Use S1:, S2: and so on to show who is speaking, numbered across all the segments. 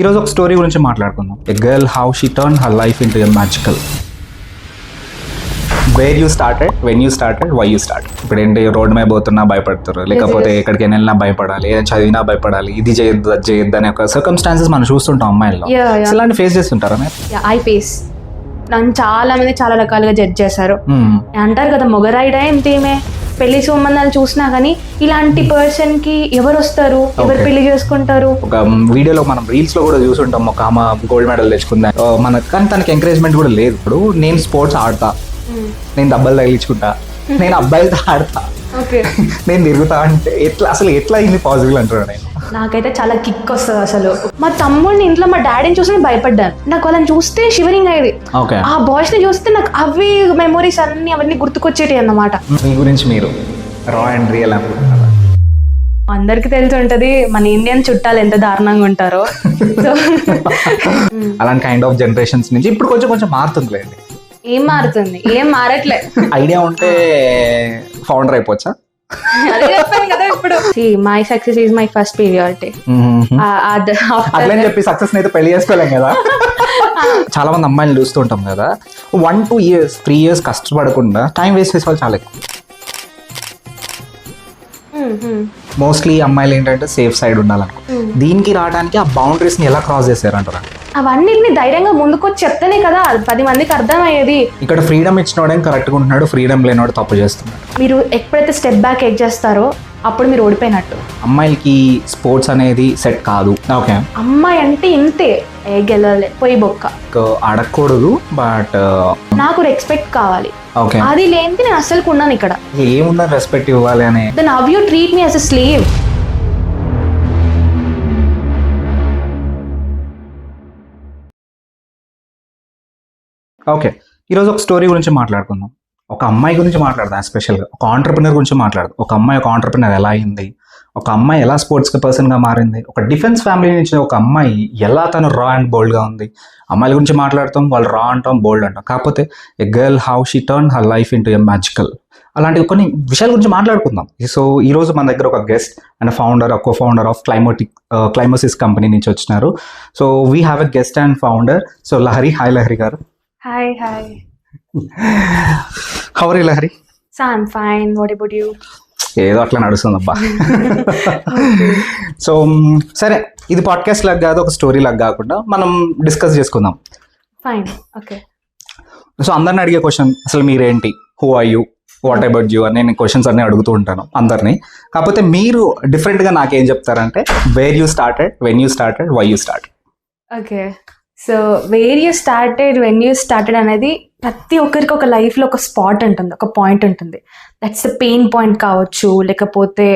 S1: ఈరోజు ఒక స్టోరీ గురించి మాట్లాడుకుందాం. A girl how she turn her life into a magical. Where you started, when you started, why you start. ఇప్పుడు ఏంటి, road మీద పోతున్నా భయపడతారు, లేకపోతే ఎక్కడికి వెళ్ళినా భయపడాలి, ఏదైనా చదివినా భయపడాలి, ఇది చేయొద్దు అది చేయొద్దు అనే ఒక సర్కమ్స్టాన్సెస్ మనం చూస్తుంటాం అమ్మాయిల్లో. ఇలాంటి ఫేస్ చేస్తుంటారా మీరు?
S2: I face. నన్ను చాలా మంది చాలా రకాలుగా జడ్జ్ చేశారు. అంటారు కదా, మొగరాయిడా ఏంటి ఈమె, పెళ్లి సంబంధాలు చూసినా కానీ ఇలాంటి పర్సన్ కి ఎవరు వస్తారు, ఎవరు పెళ్లి చేసుకుంటారు.
S1: ఒక వీడియోలో మనం రీల్స్ లో కూడా చూసుంటాం, ఒక ఆమె గోల్డ్ మెడల్ తెచ్చుకుందా మనకు, కానీ తనకి ఎంకరేజ్మెంట్ కూడా లేదు. ఇప్పుడు నేను స్పోర్ట్స్ ఆడతా, నేను దెబ్బలు తగిలించుకుంటా, నేను అబ్బాయిలతో ఆడతా, నేను తిరుగుతా అంటే ఎట్లా, అసలు ఎట్లా అయింది పాసిబుల్ అంటారు. నేను
S2: నాకైతే చాలా కిక్ వస్తుంది అసలు. మా తమ్ముడిని ఇంట్లో మా డాడీని చూసి నేను భయపడ్డాను. నాకు వాళ్ళని చూస్తే షివరింగ్ అయ్యేది. ఆ బాయ్స్ ని చూస్తే నాకు అవి మెమోరీస్ అన్ని అవన్నీ గుర్తుకొచ్చేటి అన్నమాట.
S1: మీ గురించి మీరు రా అండ్ రియల్ అనుకుంటున్నారా?
S2: అందరికి తెలిసి ఉంటది మన ఇండియన్ చుట్టాలు ఎంత దారుణంగా ఉంటారో.
S1: అలాంటి కైండ్ ఆఫ్ జనరేషన్స్ నుంచి ఇప్పుడు కొంచెం కొంచెం మారుతుందిలేండి.
S2: ఏం మారుతుంది? ఏం మారట్లే.
S1: ఐడియా ఉంటే ఫౌండర్ అయిపోవచ్చా?
S2: అదే చెప్పాను కదా ఇప్పుడు. My success is my first priority.
S1: అట్లని చెప్పి సక్సెస్ అయితే పెళ్లి చేసుకోలేం కదా. చాలా మంది అమ్మాయిలు చూస్తూ ఉంటాం కదా, 1-2 years 3 years కష్టపడకుండా టైం వేస్ట్ చేసే వాళ్ళు చాలా ఎక్కువ. మోస్ట్లీ అమ్మాయిలు ఏంటంటే సేఫ్ సైడ్ ఉండాలనుకో, దీనికి రావడానికి ఆ బౌండరీస్ ని ఎలా క్రాస్ చేశారంటారా?
S2: అవన్నిటిని ధైర్యంగా ముందుకొచ్చి చెప్తేనే కదా 10 మందికి అర్థమయ్యేది.
S1: ఇక్కడ ఫ్రీడమ్ ఇచ్చినోడే కరెక్ట్గా ఉంటున్నాడు, ఫ్రీడమ్ లేనివాడు తప్పు చేస్తున్నాడు.
S2: మీరు ఎప్పుడైతే స్టెప్ బ్యాక్ చేస్తారో అప్పుడు మీరు ఓడిపోయినట్టు.
S1: అమ్మాయిలకి స్పోర్ట్స్ అనేది సెట్ కాదు. ఓకే,
S2: అమ్మాయి అంటే ఇంతే, గెలలే పోయి బొక్క
S1: అడగకూడదు, బట్
S2: నాకు రెస్పెక్ట్ కావాలి.
S1: ఓకే,
S2: అది లేనిది నేను అసలు ఉన్నాను ఇక్కడ.
S1: ఏముందని రెస్పెక్ట్ ఇవ్వాలి అని.
S2: Then how you treat me as a slave.
S1: Okay, ఈరోజు ఒక స్టోరీ గురించి మాట్లాడుకుందాం. ఒక అమ్మాయి గురించి మాట్లాడదాం, ఎస్పెషల్గా ఒక ఆంటర్ప్రినర్ గురించి మాట్లాడదాం. ఒక అమ్మాయి ఒక ఆంటర్ప్రినర్ ఎలా అయింది, ఒక అమ్మాయి ఎలా స్పోర్ట్స్ పర్సన్గా మారింది, ఒక డిఫెన్స్ ఫ్యామిలీ నుంచి ఒక అమ్మాయి ఎలా తను రా అండ్ బోల్డ్గా ఉంది. అమ్మాయిల గురించి మాట్లాడతాం, వాళ్ళు రా అంటాం, బోల్డ్ అంటాం. కాకపోతే ఎ girl how she turn her life into a magical. అలాంటి కొన్ని విషయాల గురించి మాట్లాడుకుందాం. సో ఈరోజు మన దగ్గర ఒక guest and founder, co founder of Climosis company నుంచి వచ్చినారు. So we have a guest and founder. So Lahari. Hi Lahari garu.
S2: Hi hi.
S1: How are you Lahari?
S2: So I am fine. What about you?
S1: ఏదో అట్లా నడుస్తుంది అబ్బా. సో సరే, ఇది పాడ్కాస్ట్ లాగా కాదు, ఒక స్టోరీ లాగా కాకుండా మనం డిస్కస్ చేసుకుందాం.
S2: Fine, okay.
S1: సో అందరిని అడిగే క్వశ్చన్, అసలు మీరేంటి, who are you, what about you అని నేను క్వశ్చన్స్ అన్ని అడుగుతూ ఉంటాను అందరినీ. కాకపోతే మీరు డిఫరెంట్గా నాకేం చెప్తారంటే, where you started, when you started, why you start.
S2: Okay, so where you started, when you started అనేది ప్రతి ఒక్కరికి ఒక లైఫ్లో ఒక స్పాట్ ఉంటుంది, ఒక పాయింట్ ఉంటుంది. దట్స్ ద పెయిన్ పాయింట్ కావచ్చు, లేకపోతే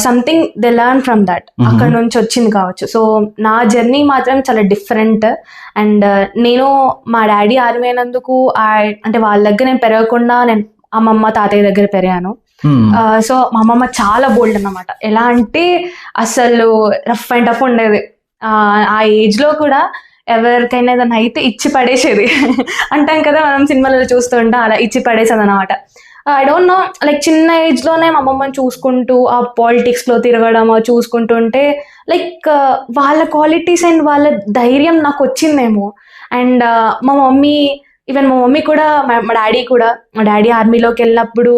S2: something they learn from that, అక్కడ నుంచి వచ్చింది కావచ్చు. సో నా జర్నీ మాత్రం చాలా డిఫరెంట్. అండ్ నేను మా డాడీ ఆర్మీ అయినందుకు, అంటే వాళ్ళ దగ్గర నేను పెరగకుండా నేను అమ్మమ్మ తాతయ్య దగ్గర పెరిగాను. సో మా అమ్మమ్మ చాలా బోల్డ్ అన్నమాట. ఎలా అంటే అసలు రఫ్ అండ్ టఫ్ ఉండేది. ఆ ఏజ్ లో కూడా ఎవరికైనా ఏదైనా అయితే ఇచ్చి పడేసేది. అంటాం కదా మనం సినిమాలలో చూస్తూ ఉంటాం, అలా ఇచ్చి పడేసేది అనమాట. ఐ డోంట్ నో, లైక్ చిన్న ఏజ్ లోనే మా అమ్మమ్మని చూసుకుంటూ ఆ పాలిటిక్స్ లో తిరగడం చూసుకుంటుంటే, లైక్ వాళ్ళ క్వాలిటీస్ అండ్ వాళ్ళ ధైర్యం నాకు వచ్చిందేమో. అండ్ మా మమ్మీ కూడా, మా డాడీ ఆర్మీలోకి వెళ్ళినప్పుడు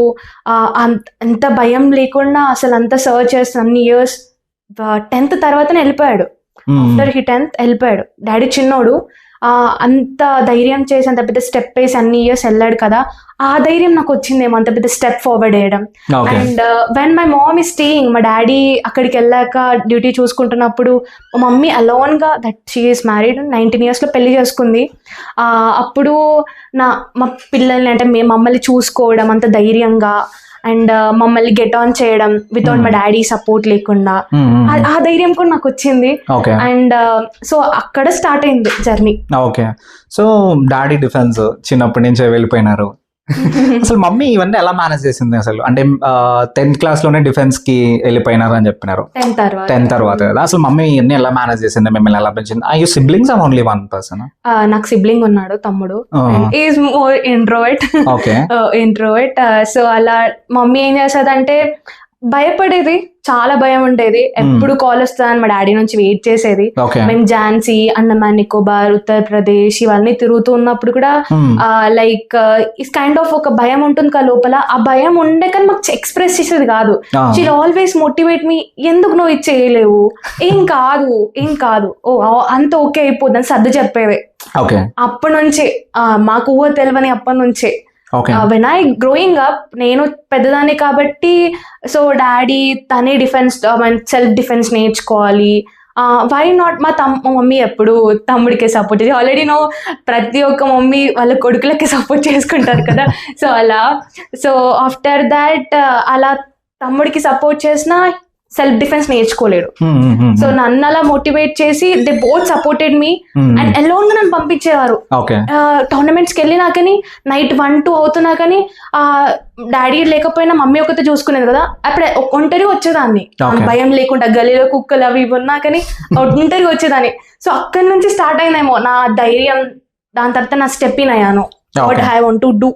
S2: అంత భయం లేకుండా అసలు అంత సర్చ్ చేస్తాను అన్ని ఇయర్స్. 10th తర్వాతనే వెళ్ళిపోయాడు. ఆఫ్టర్ హీ 10th వెళ్ళిపోయాడు. డాడీ చిన్నోడు, అంత ధైర్యం చేసి అంత పెద్ద స్టెప్ వేసి అన్ని ఇయర్స్ వెళ్ళాడు కదా, ఆ ధైర్యం నాకు వచ్చిందేమో అంత పెద్ద స్టెప్ ఫార్వర్డ్ వేయడం. And when my mom is staying, మా డాడీ అక్కడికి వెళ్ళాక డ్యూటీ చూసుకుంటున్నప్పుడు మా మమ్మీ అలోన్ గా, that she is married, 19 years లో పెళ్లి చేసుకుంది. అప్పుడు మా పిల్లల్ని, అంటే మమ్మల్ని చూసుకోవడం అంత ధైర్యంగా, అండ్ మమ్మల్ని గెట్ ఆన్ చేయడం వితౌట్ మా డాడీ సపోర్ట్ లేకుండా, ఆ ధైర్యం కూడా నాకు వచ్చింది. అండ్ సో అక్కడ స్టార్ట్ అయింది journey.
S1: Okay, so daddy defence చిన్నప్పటి నుంచే వెళ్ళిపోయినారు. అసలు మమ్మీ ఇవన్నీ ఎలా మేనేజ్ చేసింది అసలు? అంటే 10th class లోనే డిఫెన్స్ కి వెళ్ళిపోయినారు అని చెప్పినారు. 10th తర్వాత కదా, అసలు మమ్మీ ఇవన్నీ ఎలా మేనేజ్ చేసింది, మిమ్మల్ని ఎలా పెంచింది? I you siblings or only one person?
S2: నాకు సిబ్లింగ్ ఉన్నాడు, తమ్ముడు. Is more introvert.
S1: Okay,
S2: introvert. So అలా మమ్మీ ఏం చేసేదంటే, భయపడేది, చాలా భయం ఉండేది. ఎప్పుడు కాల్ వస్తుందని మా డాడీ నుంచి వెయిట్ చేసేది.
S1: ఓకే
S2: మేము ఝాన్సీ, అండమాన్ నికోబార్, ఉత్తరప్రదేశ్ ఇవన్నీ తిరుగుతూ ఉన్నప్పుడు కూడా లైక్ ఇస్ కైండ్ ఆఫ్ ఒక భయం ఉంటుంది కదా లోపల. ఆ భయం ఉండే కానీ మాకు ఎక్స్ప్రెస్ చేసేది కాదు. షీల్ ఆల్వేస్ మోటివేట్ మీ, ఎందుకు నువ్వు ఇది చేయలేవు, ఏం కాదు ఏం కాదు, ఓ అంత ఓకే అయిపోద్దని సర్ది చెప్పేది.
S1: ఓకే
S2: అప్పటి నుంచే మాకు ఊహ తెలియని అప్పటి నుంచే వెన్ ఐ గ్రోయింగ్ అప్, నేను పెద్దదాన్ని కాబట్టి సో డాడీ తనే డిఫెన్స్ సెల్ఫ్ డిఫెన్స్ నేర్చుకోవాలి, వై నాట్. మా మమ్మీ ఎప్పుడు తమ్ముడికి సపోర్ట్ చేసి, ఆల్రెడీ నో ప్రతి ఒక్క మమ్మీ వాళ్ళ కొడుకులకి సపోర్ట్ చేసుకుంటారు కదా. సో అలా, సో ఆఫ్టర్ దాట్ అలా తమ్ముడికి సపోర్ట్ చేసిన సెల్ఫ్ డిఫెన్స్ నేర్చుకోలేడు. సో నన్ను అలా మోటివేట్ చేసి they both supported me and alone గా నన్ను పంపించేవారు. టోర్నమెంట్స్ కి వెళ్ళినా కానీ నైట్ 1-2 అవుతున్నా కానీ డాడీ లేకపోయినా మమ్మీ ఒకతే చూసుకునేది కదా, అప్పుడే ఒంటరిగా వచ్చేదాన్ని భయం లేకుండా. గలీలో కుక్కలు అవి ఇవి ఉన్నా కానీ ఒంటరిగా వచ్చేదాన్ని. సో అక్కడి నుంచి స్టార్ట్ అయిందేమో నా ధైర్యం. దాని తర్వాత నా స్టెప్ ఇన్ అయ్యాను, what I want to do.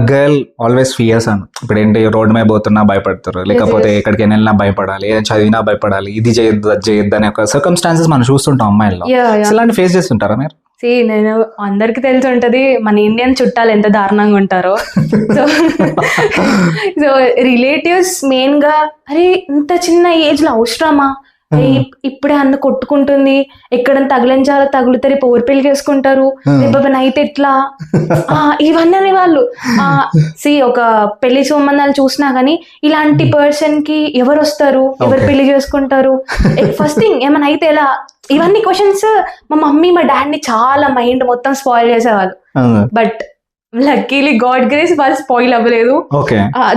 S1: Girl always fears అని. ఇప్పుడు ఏంటి, రోడ్డు మీద పోతున్నా భయపడతారు, లేకపోతే ఎక్కడికి వెళ్ళినా భయపడాలి, ఏదైనా చదివినా భయపడాలి, ఇది చేయొద్దు అది చేయొద్దు అనే ఒక సర్కమ్స్టాన్సెస్ మనం చూస్తుంటాం అమ్మాయిల్లో. ఇలాంటి ఫేస్ చేస్తుంటారా మీరు?
S2: నేను అందరికి తెలిసి ఉంటది మన ఇండియన్ చుట్టాలు ఎంత దారుణంగా ఉంటారో. సో రిలేటివ్స్ మెయిన్ గా, అరే ఇంత చిన్న ఏజ్ లో అవసరమా, ఇప్పుడే అన్న కొట్టుకుంటుంది, ఎక్కడ తగిలించాలో తగులుతారు, పవర్ పెళ్లి చేసుకుంటారు, రేపు నైట్ ఎట్లా, ఇవన్నీ వాళ్ళు ఒక పెళ్లి సంబంధాలు చూసినా గానీ ఇలాంటి పర్సన్ కి ఎవరు వస్తారు, ఎవరు పెళ్లి చేసుకుంటారు, ఫస్ట్ థింగ్ ఏమైనా అయితే ఎలా, ఇవన్నీ క్వశ్చన్స్ మా మమ్మీ మా డాడీని చాలా మైండ్ మొత్తం స్పాయిల్ చేసేవాళ్ళు. బట్ లక్కీలీ గాడ్ గ్రేస్ వాళ్ళు స్పాయిల్ అవ్వలేదు.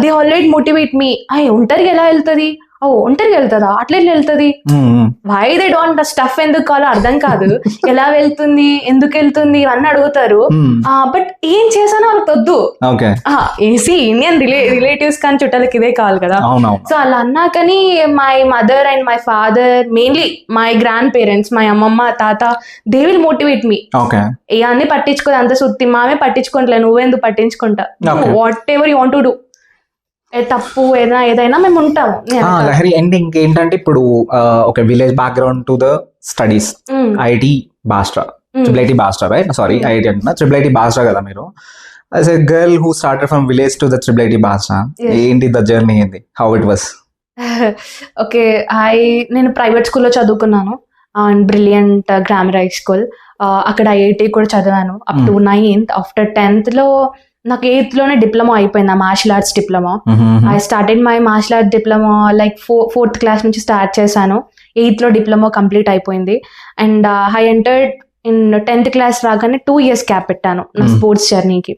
S2: దే ఆల్రెడీ మోటివేట్ మీ, ఒంటరిగా ఎలా వెళ్తుంది, ఒంటరిగా వెళ్తుందా, అట్లా వెళ్తుంది, వై దే డోంట్ స్టఫ్ ఎందుకు కావాలో అర్థం కాదు, ఎలా వెళ్తుంది, ఎందుకు వెళ్తుంది ఇవన్నీ అడుగుతారు. బట్ ఏం చేశానో వాళ్ళకి వద్దు. ఏసీ ఇండియన్ రిలేటివ్స్ కానీ చుట్టాలకి ఇదే కావాలి కదా. సో అలా అన్నా కానీ my mother and my father, mainly my grand parents, my అమ్మమ్మ తాత, దే విల్ మోటివేట్ మీ. ఇవన్నీ పట్టించుకోదు, అంత సుత్తి మామే పట్టించుకోవట్లే, నువ్వెందుకు పట్టించుకుంటా, whatever you want to do, తప్పు ఏదైనా మేము ఉంటాము.
S1: లహరి అండ్ ఇంకేంటంటే ఇప్పుడు ఒక village background to the studies, IIT Basar, triple Basar, right? Sorry IIT అంటున్నా, ట్రిపుల్ బాస్ట్రా కదా మీరు. As a girl who started from village to the triple Basar, ఏంటి ద జర్నీ, ఏంటి, హౌ ఇట్ వాస్?
S2: ఓకే, నేను ప్రైవేట్ స్కూల్లో చదువుకున్నాను, బ్రిలియంట్ గ్రామర్ హై స్కూల్. అక్కడ IIT కూడా చదివాను up to 9th. After 10th లో నాకు 8th లోనే డిప్లొమా అయిపోయింది, martial arts diploma. I started my martial arts diploma like 4th class నుంచి స్టార్ట్ చేశాను. 8th లో డిప్లొమా కంప్లీట్ అయిపోయింది. And I entered in 10th class రాగానే 2 years గ్యాప్ పెట్టాను నా స్పోర్ట్స్ జర్నీకి.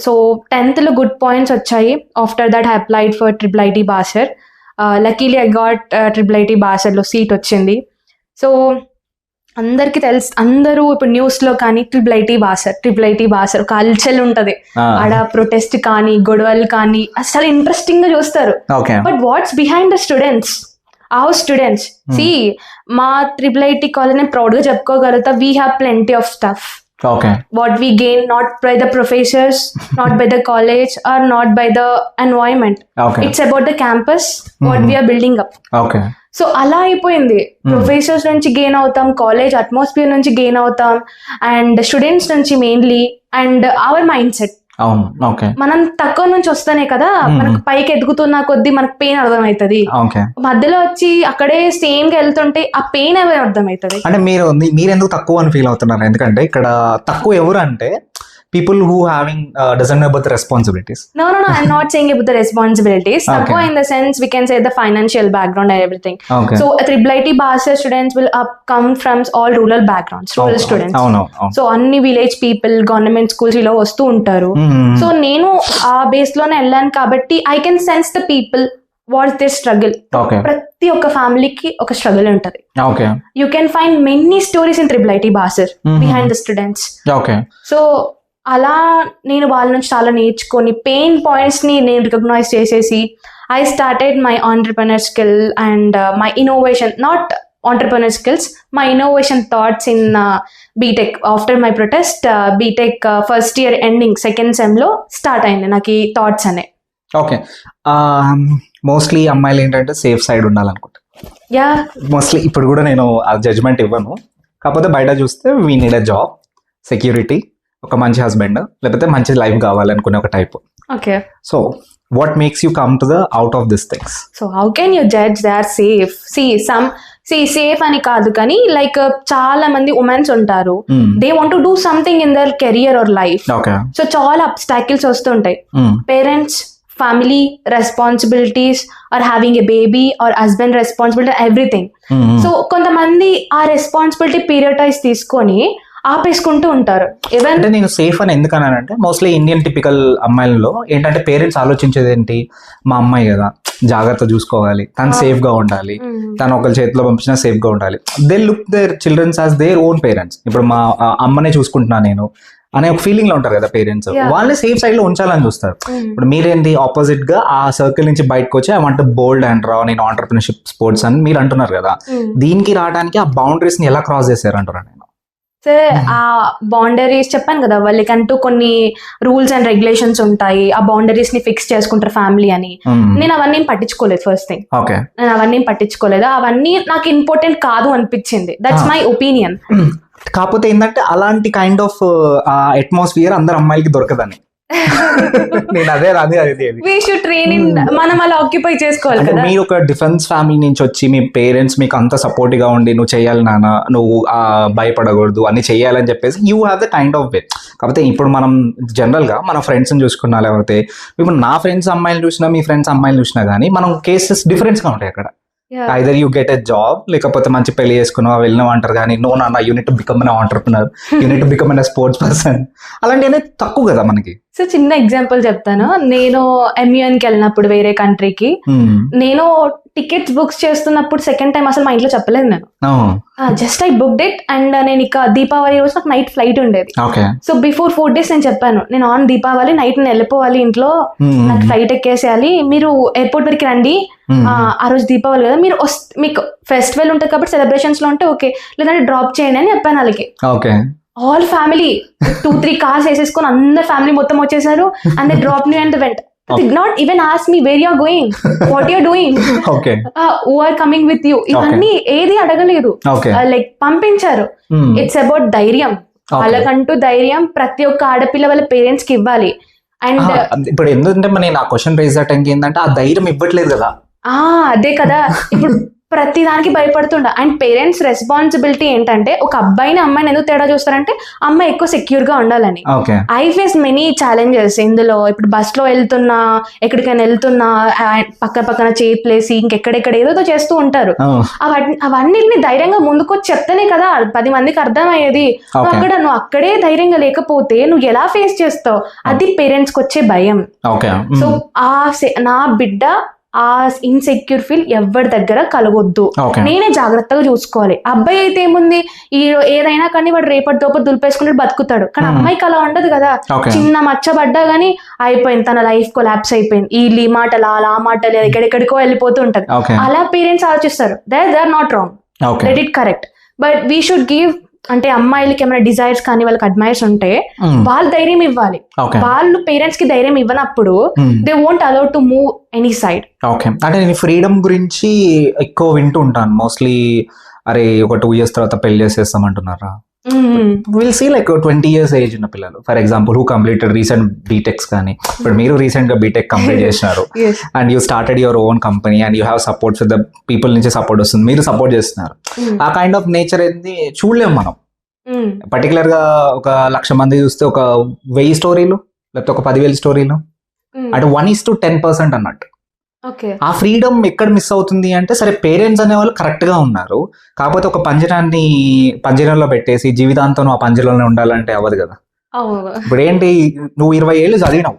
S2: సో 10th లో గుడ్ పాయింట్స్ వచ్చాయి. After that I applied for triple IT Basar. Luckily I got triple IT బాసర్లో సీట్ వచ్చింది. సో అందరికి తెలుసు, అందరూ ఇప్పుడు న్యూస్ లో కానీ ట్రిపుల్ ఐటీ బాసర్ ఒక అల్చల్ ఉంటది, ఆడ ప్రొటెస్ట్ కానీ గొడవలు కానీ అసలు ఇంట్రెస్టింగ్ గా చూస్తారు. But what's behind the students, our students, see మా ట్రిపుల్ ఐటీ కాలేజ్ నేను ప్రౌడ్ గా చెప్పుకోగలుగుతా, we have plenty of stuff. What we gain not by the professors, not by the college, or not by the environment. It's about the campus, what we are building up. So అలా అయిపోయింది. Professors నుంచి gain అవుతాం, college atmosphere నుంచి gain అవుతాం, and students నుంచి mainly, and our mind set. మనం తక్కువ నుంచి వస్తానే కదా మనకు పైకి ఎదుగుతున్న కొద్దీ మనకు పెయిన్ అర్థమవుతుంది. మధ్యలో వచ్చి అక్కడే సేమ్ గా వెళ్తుంటే ఆ పెయిన్ ఎవరు అర్థమవుతుంది.
S1: అంటే మీరు ఎందుకు తక్కువ అని ఫీల్ అవుతున్నారు? ఎందుకంటే ఇక్కడ తక్కువ ఎవరు అంటే people who doesn't know about the responsibilities.
S2: No, I'm not saying about the responsibilities. Takwa in the sense we can say the financial background and everything. So triple IT Basar students will come from all rural backgrounds, rural students. So anni village people, government schools ilo vastu untaru. So nenu aa base lone ellanu kabatti I can sense the people, what's their struggle. ప్రతి ఒక్క ఫ్యామిలీకి ఒక struggle ఉంటది. You can find many stories in triple IT Basar behind the students. So అలా నేను వాళ్ళ నుంచి చాలా నేర్చుకొని పెయిన్ పాయింట్స్ ని నేను రికగ్నైజ్ చేసేసి I started my entrepreneur skill and my innovation, not entrepreneur skills, my innovation thoughts in BTech. After my protest BTech first year ending second sem లో స్టార్ట్ అయింది నాకు ఈ థాట్స్ అనే.
S1: ఓకే, మోస్ట్లీ అమ్మాయిలు ఏంటంటే సేఫ్ సైడ్ ఉండాలనుకుంటా.
S2: Yeah
S1: mostly ఇప్పుడు కూడా నేను ఆ జడ్జ్మెంట్ ఇవ్వను, కాకపోతే బయట చూస్తే we need a job, security, ఒక మంచి హస్బెండ్, లేకపోతే మంచి లైఫ్ కావాలనుకునే ఒక type.
S2: Okay.
S1: So what makes you come to the out of this things?
S2: So how can you judge they are safe? Safe అని కాదు కానీ లైక్ చాలా మంది ఉమెన్స్ ఉంటారు, they want to do something in their career or life.
S1: Okay.
S2: So చాలా obstacles వస్తుంటాయి. Parents, family responsibilities, or having a baby or husband responsibility, everything. So కొంతమంది ఆ రెస్పాన్సిబిలిటీ పీరియటైజ్ తీసుకొని ఆపేసుకుంటూ ఉంటారు.
S1: అంటే నేను సేఫ్ అని ఎందుకన్నానంటే మోస్ట్లీ ఇండియన్ టిపికల్ అమ్మాయిలలో ఏంటంటే పేరెంట్స్ ఆలోచించేది ఏంటి, మా అమ్మాయి కదా జాగ్రత్త చూసుకోవాలి, తను సేఫ్ గా ఉండాలి, తను ఒకరి చేతిలో పంపించినా సేఫ్ గా ఉండాలి. They look their childrens as their own parents. ఇప్పుడు మా అమ్మనే చూసుకుంటున్నా నేను అనే ఒక ఫీలింగ్ లో ఉంటారు కదా పేరెంట్స్, వాళ్ళని సేఫ్ సైడ్ లో ఉంచాలని చూస్తారు. ఇప్పుడు మీరేంటి ఆపోజిట్ గా ఆ సర్కిల్ నుంచి బయటకు వచ్చి ఐ వాంట్ బోల్డ్ అండ్ రా, నేను ఆంటర్ప్రినర్షిప్ స్పోర్ట్స్ అని మీరు అంటున్నారు కదా, దీనికి రావడానికి ఆ బౌండరీస్ ని ఎలా క్రాస్ చేశారు అంటారా? నేను
S2: సరే, ఆ బౌండరీస్ చెప్పాను కదా, వాళ్ళకంటూ కొన్ని రూల్స్ అండ్ రెగ్యులేషన్స్ ఉంటాయి, ఆ బౌండరీస్ ని ఫిక్స్ చేసుకుంటారు ఫ్యామిలీ అని. నేను అవన్నీ పట్టించుకోలేదు. ఫస్ట్ థింగ్, నేను అవన్నీ పట్టించుకోలేదు, అవన్నీ నాకు ఇంపార్టెంట్ కాదు అనిపించింది. That's my opinion.
S1: కాకపోతే ఏంటంటే అలాంటి కైండ్ ఆఫ్ అట్మాస్ఫియర్ అందరు అమ్మాయిలకి దొరకదని నేను అదే
S2: మనం అలా ఆక్యుపై చేసుకోవాలి కదా.
S1: మీరు ఒక డిఫెన్స్ ఫ్యామిలీ నుంచి వచ్చి మీ పేరెంట్స్ మీకు అంత సపోర్టివ్ గా ఉండి నువ్వు చేయాలి నాన్న, నువ్వు భయపడకూడదు అన్ని చేయాలని చెప్పేసి you have the kind of way. కాకపోతే ఇప్పుడు మనం జనరల్ గా మన ఫ్రెండ్స్ చూసుకున్నా, లేకపోతే ఇప్పుడు నా ఫ్రెండ్స్ అమ్మాయిలు చూసినా మీ ఫ్రెండ్స్ అమ్మాయిలు చూసినా కానీ మనం కేసెస్ డిఫరెన్స్ గా ఉంటాయి అక్కడ. Either you get a job, లేకపోతే మంచి పెళ్లి చేసుకున్నావు వెళ్ళినావు అంటారు, కానీ నో నాన్న you need to become an entrepreneur, you need to become an sports person. అలాంటివన్నీ తక్కువ కదా మనకి.
S2: సో చిన్న ఎగ్జాంపుల్ చెప్తాను. నేను MUN కి వెళ్ళినప్పుడు వేరే కంట్రీకి, నేను టికెట్స్ బుక్స్ చేస్తున్నప్పుడు సెకండ్ టైం అసలు మా ఇంట్లో చెప్పలేదు నేను. Just I booked it and నేను ఇక దీపావళి రోజు నాకు నైట్ ఫ్లైట్ ఉండేది. సో బిఫోర్ 4 days నేను చెప్పాను, నేను ఆన్ దీపావళి నైట్ నేను వెళ్ళిపోవాలి ఇంట్లో, నాకు ఫ్లైట్ ఎక్కేసేయాలి, మీరు ఎయిర్పోర్ట్ వరకు రండి, ఆ రోజు దీపావళి కదా, మీరు మీకు ఫెస్టివల్ ఉంటుంది కాబట్టి సెలబ్రేషన్స్ లో ఉంటే ఓకే, లేదంటే డ్రాప్ చేయండి అని చెప్పాను వాళ్ళకి. ఆల్ ఫ్యామిలీ 2-3 cars వేసేసుకొని అందరు ఫ్యామిలీ మొత్తం వచ్చేసారు. And they drop me and went. Did not even ask me where you are going, what you are doing, who are coming with you. ఇవన్నీ ఏది అడగలేదు, లైక్ పంపించారు. ఇట్స్ అబౌట్ ధైర్యం. వాళ్ళకంటూ ధైర్యం ప్రతి ఒక్క ఆడపిల్ల వాళ్ళ పేరెంట్స్ కి ఇవ్వాలి. అండ్
S1: ఇప్పుడు ఎందుకంటే నేను ఆ క్వశ్చన్ రైజ్ చేయడానికి ఏంటంటే ఆ ధైర్యం ఇవ్వట్లేదు కదా.
S2: అదే కదా, ఇప్పుడు ప్రతి దానికి భయపడుతుండ. అండ్ పేరెంట్స్ రెస్పాన్సిబిలిటీ ఏంటంటే ఒక అబ్బాయిని అమ్మాయిని ఎందుకు తేడా చూస్తారంటే అమ్మాయి ఎక్కువ సెక్యూర్ గా ఉండాలని. ఐ ఫేస్ మెనీ ఛాలెంజెస్ ఇందులో. ఇప్పుడు బస్ లో వెళ్తున్నా, ఎక్కడికైనా వెళ్తున్నా, పక్కన చేతులేసి ఇంకెక్కడెక్కడ ఏదో చేస్తూ ఉంటారు. అవన్నిటిని ధైర్యంగా ముందుకొచ్చి చెప్తేనే కదా 10 మందికి అర్థమయ్యేది. నువ్వు అక్కడే ధైర్యంగా లేకపోతే నువ్వు ఎలా ఫేస్ చేస్తావు, అది పేరెంట్స్ కి వచ్చే భయం. సో నా బిడ్డ ఆ ఇన్సెక్యూర్ ఫీల్ ఎవరి దగ్గర కలగొద్దు, నేనే జాగ్రత్తగా చూసుకోవాలి. అబ్బాయి అయితే ఏముంది, ఈ ఏదైనా కానీ వాడు రేపటి దోపటి దులిపేసుకుంటే బతుకుతాడు. కానీ అమ్మాయికి అలా ఉండదు కదా. చిన్న మచ్చబడ్డా గానీ అయిపోయింది, తన లైఫ్ కొలాప్స్ అయిపోయింది. ఈ మాటలు అలా మాటలు ఎక్కడెక్కడికో వెళ్ళిపోతూ ఉంటది. అలా పేరెంట్స్ ఆలోచిస్తారు. They are not wrong, they did correct. But we should give, అంటే అమ్మాయిలకి ఏమైనా డిజైర్స్ కానీ వాళ్ళకి అడ్మైర్స్ ఉంటే వాళ్ళు ధైర్యం ఇవ్వాలి. వాళ్ళు పేరెంట్స్ కి ధైర్యం ఇవ్వనప్పుడు they won't allow to move any side.
S1: Okay, అంటే నేను ఫ్రీడమ్ గురించి ఎక్కువ వింటూ ఉంటాను మోస్ట్లీ. అరే ఒక 2 years తర్వాత పెళ్లి చేసేస్తామంటున్నారా? Will see like 20 years age ఉన్న పిల్లలు, for example who completed recent BTechs కానీ, ఇప్పుడు మీరు రీసెంట్ గా బీటెక్ కంప్లీట్ చేసినారు and you started your own company and you have support with the people నుంచి సపోర్ట్ వస్తుంది, మీరు సపోర్ట్ చేస్తున్నారు. ఆ కైండ్ ఆఫ్ నేచర్ ఏంది చూడలేము మనం. పర్టికులర్ గా ఒక 1,00,000 మంది చూస్తే ఒక 1000 స్టోరీలు లేకపోతే ఒక 10,000 స్టోరీలు, అంటే 1:10% అన్నట్టు. ఆ ఫ్రీడమ్ ఎక్కడ మిస్ అవుతుంది అంటే, సరే పేరెంట్స్ అనేవాళ్ళు కరెక్ట్ గా ఉన్నారు, కాకపోతే ఒక పంజరంలో పెట్టేసి జీవితాంతం ఆ పంజరంలోనే ఉండాలంటే అవ్వదు కదా. ఇప్పుడు ఏంటి, నువ్వు 20 ఏళ్ళు చదివినావు,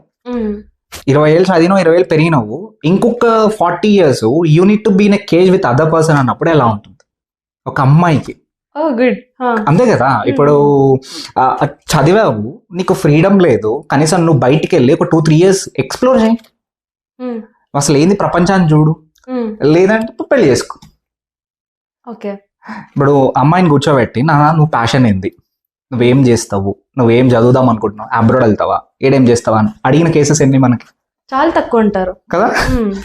S1: 20 ఏళ్ళు చదివినావు, 20 ఏళ్ళు పెరిగినావు, ఇంకొక 40 years you need to be in a cage with other person అన్నప్పుడు ఎలా ఉంటుంది ఒక అమ్మాయికి? అంతే కదా. ఇప్పుడు చదివావు, నీకు ఫ్రీడమ్ లేదు, కనీసం నువ్వు బయటికి వెళ్ళి ఒక 2-3 years ఎక్స్ప్లోర్ చేయి, అసలు ఏంది ప్రపంచాన్ని చూడు, లేదంటే పెళ్లి చేసుకో. ఇప్పుడు అమ్మాయిని కూర్చోబెట్టి, నువ్వు ప్యాషన్ ఏంది, నువ్వేం చేస్తావు, నువ్వేం చదువుదాం అనుకుంటున్నావు, అబ్రాడ్ వెళ్తావా, ఏడేం చేస్తావా అని అడిగిన కేసెస్ ఎన్ని మనకి?
S2: చాలా తక్కువ ఉంటారు
S1: కదా.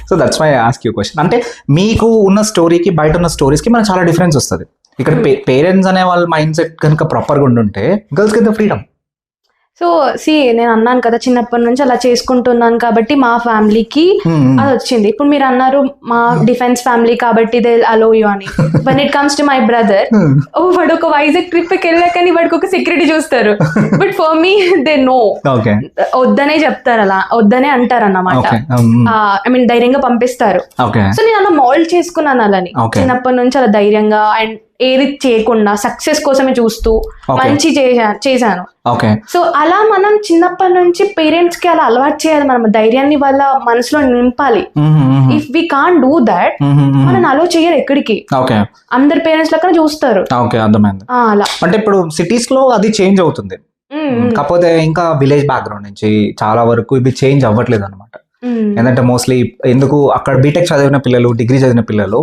S1: So that's why I ask you question. అంటే మీకు ఉన్న స్టోరీకి బయట ఉన్న స్టోరీస్కి మనకు చాలా డిఫరెన్స్ వస్తుంది. ఇక్కడ పేరెంట్స్ అనే వాళ్ళ మైండ్ సెట్ కనుక ప్రాపర్గా ఉండుంటే గర్ల్స్ కి ఫ్రీడమ్.
S2: సో నేను అన్నాను కదా చిన్నప్పటి నుంచి అలా చేసుకుంటున్నాను కాబట్టి మా ఫ్యామిలీకి అది వచ్చింది. ఇప్పుడు మీరు అన్నారు మా డిఫెన్స్ ఫ్యామిలీ కాబట్టి దే అలో యూ అని. One it comes to my brother, వాడు ఒక వైజాగ్ ట్రిప్ కి వెళ్ళాకని వాడికి ఒక సెక్యూరిటీ చూస్తారు. But for me they know, వద్దనే చెప్తారు, అలా వద్దనే అంటారు అన్నమాట. ఐ మీన్ ధైర్యంగా పంపిస్తారు. సో నేను అలా మోల్డ్ చేసుకున్నాను అలాని చిన్నప్పటి నుంచి అలా ధైర్యంగా అండ్ ఏది చేయకుండా సక్సెస్ కోసమే చూస్తూ మంచి చేశాను. సో అలా మనం చిన్నప్పటి నుంచి పేరెంట్స్ కి అలా అలవాటు చేయాలి, మనం ధైర్యాన్ని వాళ్ళ మనసులో నింపాలి. If we can't do that మనం అలో చేయరు ఎక్కడికి. అందరు పేరెంట్స్ లెక్క చూస్తారు. అలా
S1: అంటే ఇప్పుడు సిటీస్ లో అది చేంజ్ అవుతుంది, కాకపోతే ఇంకా విలేజ్ బ్యాక్గ్రౌండ్ నుంచి చాలా వరకు ఇవి చేంజ్ అవ్వట్లేదు అనమాట. ఎందుకంటే మోస్ట్లీ ఎందుకు అక్కడ బీటెక్ చదివిన పిల్లలు, డిగ్రీ చదివిన పిల్లలు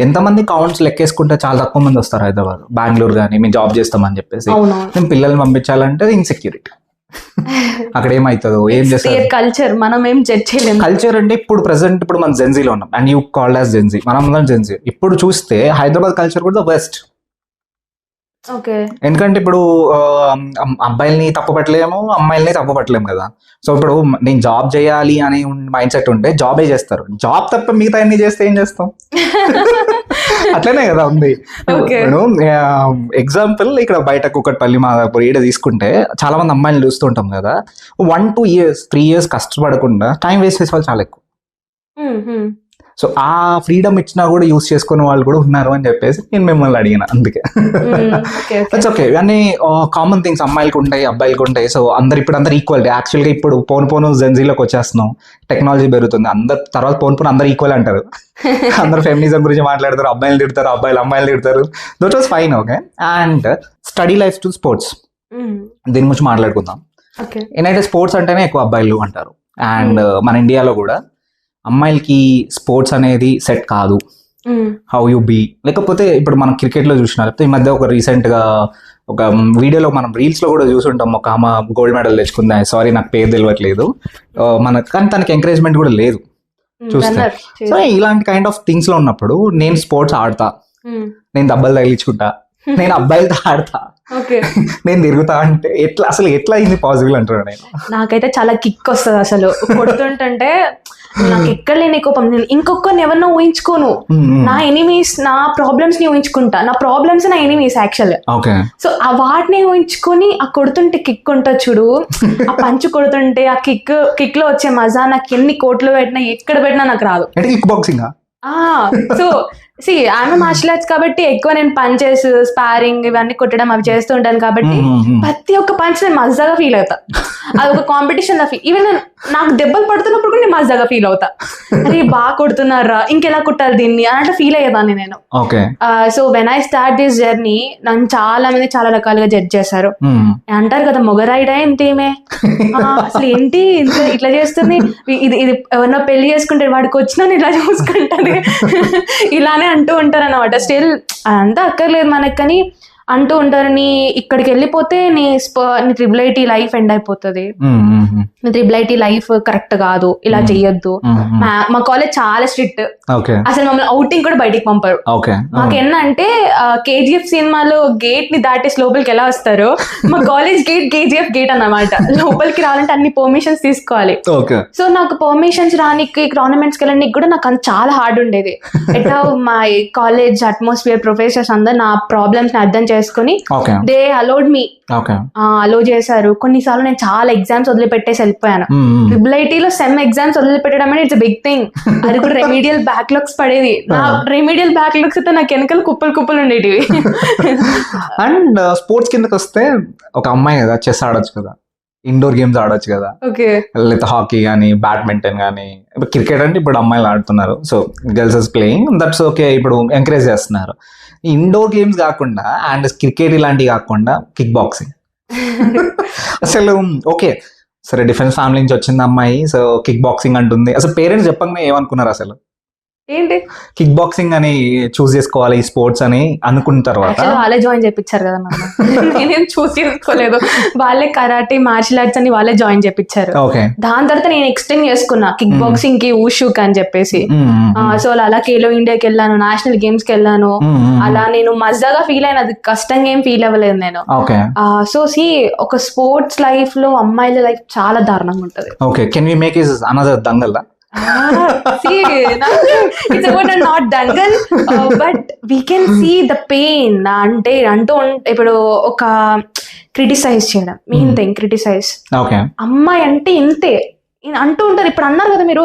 S1: ఎంతమంది కౌంట్స్ లెక్కేసుకుంటే చాలా తక్కువ మంది వస్తారు హైదరాబాద్, బెంగళూరు కానీ మేము జాబ్ చేస్తామని చెప్పేసి. మేము పిల్లల్ని పంపించాలంటే ఇన్సెక్యూరిటీ, అక్కడ ఏమవుతుందో ఏం చేస్తారు
S2: కల్చర్ మనం ఏం జడ్జ్ చేయలేము.
S1: కల్చర్ అంటే ఇప్పుడు ప్రెసెంట్ ఇప్పుడు మనం జెన్జీలో ఉన్నాం and you called as Gen Z, మనం జెన్జీ. ఇప్పుడు చూస్తే హైదరాబాద్ కల్చర్ కూడా ద బెస్ట్. ఎందుకంటే ఇప్పుడు అబ్బాయిల్ని తప్పు పట్టలేము, అమ్మాయిల్ని తప్పు పట్టలేము కదా. సో ఇప్పుడు నేను జాబ్ చేయాలి అనే మైండ్ సెట్ ఉంటే జాబే చేస్తారు, జాబ్ తప్ప మిగతా అన్ని చేస్తే ఏం చేస్తాం? అట్లనే కదా ఉంది. ఎగ్జాంపుల్ ఇక్కడ బయట కుకట్పల్లి, మాదాపూర్ ఈడ తీసుకుంటే చాలా మంది అమ్మాయిలు చూస్తుంటాం కదా, 1-2 years 3 years కష్టపడకుండా టైం వేస్ట్ చేసే వాళ్ళు చాలా ఎక్కువ. సో ఆ ఫ్రీడమ్ ఇచ్చినా కూడా యూస్ చేసుకునే వాళ్ళు కూడా ఉన్నారు అని చెప్పేసి నేను మిమ్మల్ని అడిగిన. అందుకే ఇట్స్ ఓకే, ఇవన్నీ కామన్ థింగ్స్ అమ్మాయిలకు ఉంటాయి, అబ్బాయిలకు ఉంటాయి. సో అందరు ఈక్వాలిటీ. యాక్చువల్గా ఇప్పుడు పోను జెన్జీలోకి వచ్చేస్తున్నాం, టెక్నాలజీ పెరుగుతుంది, అందరు తర్వాత పోను అందరు ఈక్వల్ అంటారు. అందరు ఫెమినిజం గురించి మాట్లాడతారు, అబ్బాయిలు తిడతారు, అమ్మాయిలు తిడతారు. That was fine. Okay, and study life to sports, దీని గురించి మాట్లాడుకుందాం. ఏంటంటే స్పోర్ట్స్ అంటేనే ఎక్కువ అబ్బాయిలు అంటారు. అండ్ మన ఇండియాలో కూడా అమ్మాయిలకి స్పోర్ట్స్ అనేది సెట్ కాదు, హౌ యు బీ. లేకపోతే ఇప్పుడు మనం క్రికెట్లో చూసినారు, ఈ మధ్య ఒక రీసెంట్గా ఒక వీడియోలో మనం రీల్స్లో కూడా చూసుంటాం, ఒక ఆమె గోల్డ్ మెడల్ తెచ్చుకుందా, సారీ నాకు పేరు తెలియట్లేదు, కానీ తనకి ఎంకరేజ్మెంట్ కూడా లేదు చూస్తే. సో ఇలాంటి కైండ్ ఆఫ్ థింగ్స్ లో ఉన్నప్పుడు నేను స్పోర్ట్స్ ఆడతా, నేను దెబ్బలు తగిలించుకుంటా, నేను అబ్బాయిలతో ఆడతా, నేను తిరుగుతా అంటే ఎట్లా అయింది పాసిబుల్ అంటారు? నేను
S2: నాకైతే చాలా కిక్ వస్తుంది అసలు కొడుతుంటే. నాకు ఎక్కడ లేని కోపం, నేను ఇంకొకరిని ఎవరినో ఊహించుకోను, నా ఎనిమీస్, నా ప్రాబ్లమ్స్ ని ఊహించుకుంటా, నా ప్రాబ్లమ్స్ నా ఎనిమీస్ యాక్చువల్. సో ఆ వాటిని ఊహించుకొని ఆ కొడుతుంటే కిక్ ఉంటుంది చూడు, ఆ పంచు కొడుతుంటే ఆ కిక్ లో వచ్చే మజా నాకు ఎన్ని కోట్లు పెట్టినా ఎక్కడ పెట్టినా నాకు రాదు. సో ఆమె మార్షల్ ఆర్ట్స్ కాబట్టి ఎక్కువ నేను పంచెస్, స్పారింగ్ ఇవన్నీ కొట్టడం అవి చేస్తూ ఉంటాను కాబట్టి ప్రతి ఒక్క పంచ్ నేను మజాగా ఫీల్ అవుతా. అది ఒక కాంపిటీషన్ లా ఫీల్. ఈవెన్ నాకు దెబ్బలు పడుతున్నప్పుడు కూడా నేను మజాగా ఫీల్ అవుతా, అరే బాగా కొడుతున్నారా, ఇంకెలా కొట్టాలి దీన్ని అన్నట్లు ఫీల్ అయ్యేదాన్ని నేను. So when I start this journey నన్ను చాలా మంది చాలా రకాలుగా జడ్జ్ చేశారు. అంటారు కదా మొగరాయిడా ఏంటేమే, అసలు ఏంటి ఇట్లా చేస్తుంది, ఇది ఎవరినో పెళ్లి చేసుకుంటే వాడికి వచ్చినా ఇలా చూసుకుంటుంది, ఇలానే అంటూ ఉంటారు అన్నమాట. స్టిల్ అంతా అక్కర్లేదు మనకు, కానీ అంటూ ఉంటారు. నీ ఇక్కడికి వెళ్ళిపోతే నీ ట్రిపుల్ ఐటీ లైఫ్ ఎండ్ అయిపోతుంది, నీ ట్రిపుల్ ఐటీ లైఫ్ కరెక్ట్ కాదు, ఇలా చెయ్యొద్దు. మా కాలేజ్ చాలా స్ట్రిక్ట్, అసలు మమ్మల్ని అవుటింగ్ కూడా బయటికి పంపరు. మాకేంటంటే కేజీఎఫ్ సినిమాలో గేట్ ని దాటేసి లోపలికి ఎలా వస్తారో మా కాలేజ్ గేట్ కేజీఎఫ్ గేట్ అన్నమాట. లోపలికి రావాలంటే అన్ని పర్మిషన్స్ తీసుకోవాలి. సో నాకు పర్మిషన్స్ రానికి, టోర్నమెంట్స్కి వెళ్ళడానికి కూడా నాకు చాలా హార్డ్ ఉండేది. ఎట్లా మా కాలేజ్ అట్మాస్ఫియర్, ప్రొఫెసర్స్ అందరు నా ప్రాబ్లమ్స్ ని అర్థం చేసుకుని దే అలౌడ్ మీ, అలో చేశారు. కొన్నిసార్లు నేను చాలా ఎగ్జామ్స్ వదిలిపెట్టేసి వెళ్ళిపోయాను. ట్రిపుల్ ఐటీలో సెమ్ ఎగ్జామ్స్ వదిలిపెట్టడం అనేది ఇట్స్ బిగ్ థింగ్. అది కూడా రెమిడియల్ బ్యాక్లాగ్స్ పడేది. నా రెమిడియల్ బ్యాక్లాగ్స్ అయితే నాకు వెనకాల కుప్పలు ఉండేటివి.
S1: అండ్ స్పోర్ట్స్ కిందకి వస్తే ఒక అమ్మాయి కదా చెస్ ఆడొచ్చు కదా, ఇండోర్ గేమ్స్ ఆడొచ్చు కదా, లేకపోతే హాకీ కానీ, బ్యాడ్మింటన్ కానీ. క్రికెట్ అంటే ఇప్పుడు అమ్మాయిలు ఆడుతున్నారు, so girls is playing, that's okay, ఇప్పుడు ఎంకరేజ్ చేస్తున్నారు. ఇండోర్ గేమ్స్ కాకుండా అండ్ క్రికెట్ ఇలాంటివి కాకుండా కిక్ బాక్సింగ్ అసలు ఓకే సరే డిఫెన్స్ ఫ్యామిలీ నుంచి వచ్చింది అమ్మాయి, సో కిక్ బాక్సింగ్ అంటుంది. అసలు పేరెంట్స్ చెప్పంగానే ఏమనుకున్నారు అసలు?
S2: ఏంటి
S1: కిక్ బాక్సింగ్ అని చూస్ చేసుకోవాలి ఈ స్పోర్ట్స్ అని అనుకున్న తర్వాత
S2: యాక్చువల్లీ వాళ్ళే జాయిన్ చేయించారు కదా నన్ను. నేనేం చూస్ చేసుకోలేదు, వాళ్ళే కరాటే మార్షల్ ఆర్ట్స్ అని వాళ్ళే జాయిన్ చేయించారు.
S1: ఓకే
S2: దాని తర్వాత నేను ఎక్స్టెండ్ చేసుకున్నా కిక్ బాక్సింగ్ కి ఊషుక్ అని చెప్పేసి. సో అలా ఖేలో ఇండియాకి వెళ్ళాను, నేషనల్ గేమ్స్ కి వెళ్ళాను. అలా నేను మజాగా ఫీల్ అయిన, అది కష్టంగా ఏం ఫీల్ అవ్వలేదు నేను. సో సి ఒక స్పోర్ట్స్ లైఫ్ లో అమ్మాయిల లైఫ్ చాలా దారుణంగా ఉంటది.
S1: Okay can we make is another Dangal?
S2: See, it's about not dangle, but we can see the pain. అంటే ఇప్పుడు ఒక క్రిటిసైజ్ చేయడం, మెయిన్ థింగ్ క్రిటిసైజ్. అమ్మాయి అంటే ఇంతే అంటూ ఉంటారు. ఇప్పుడు అన్నారు కదా మీరు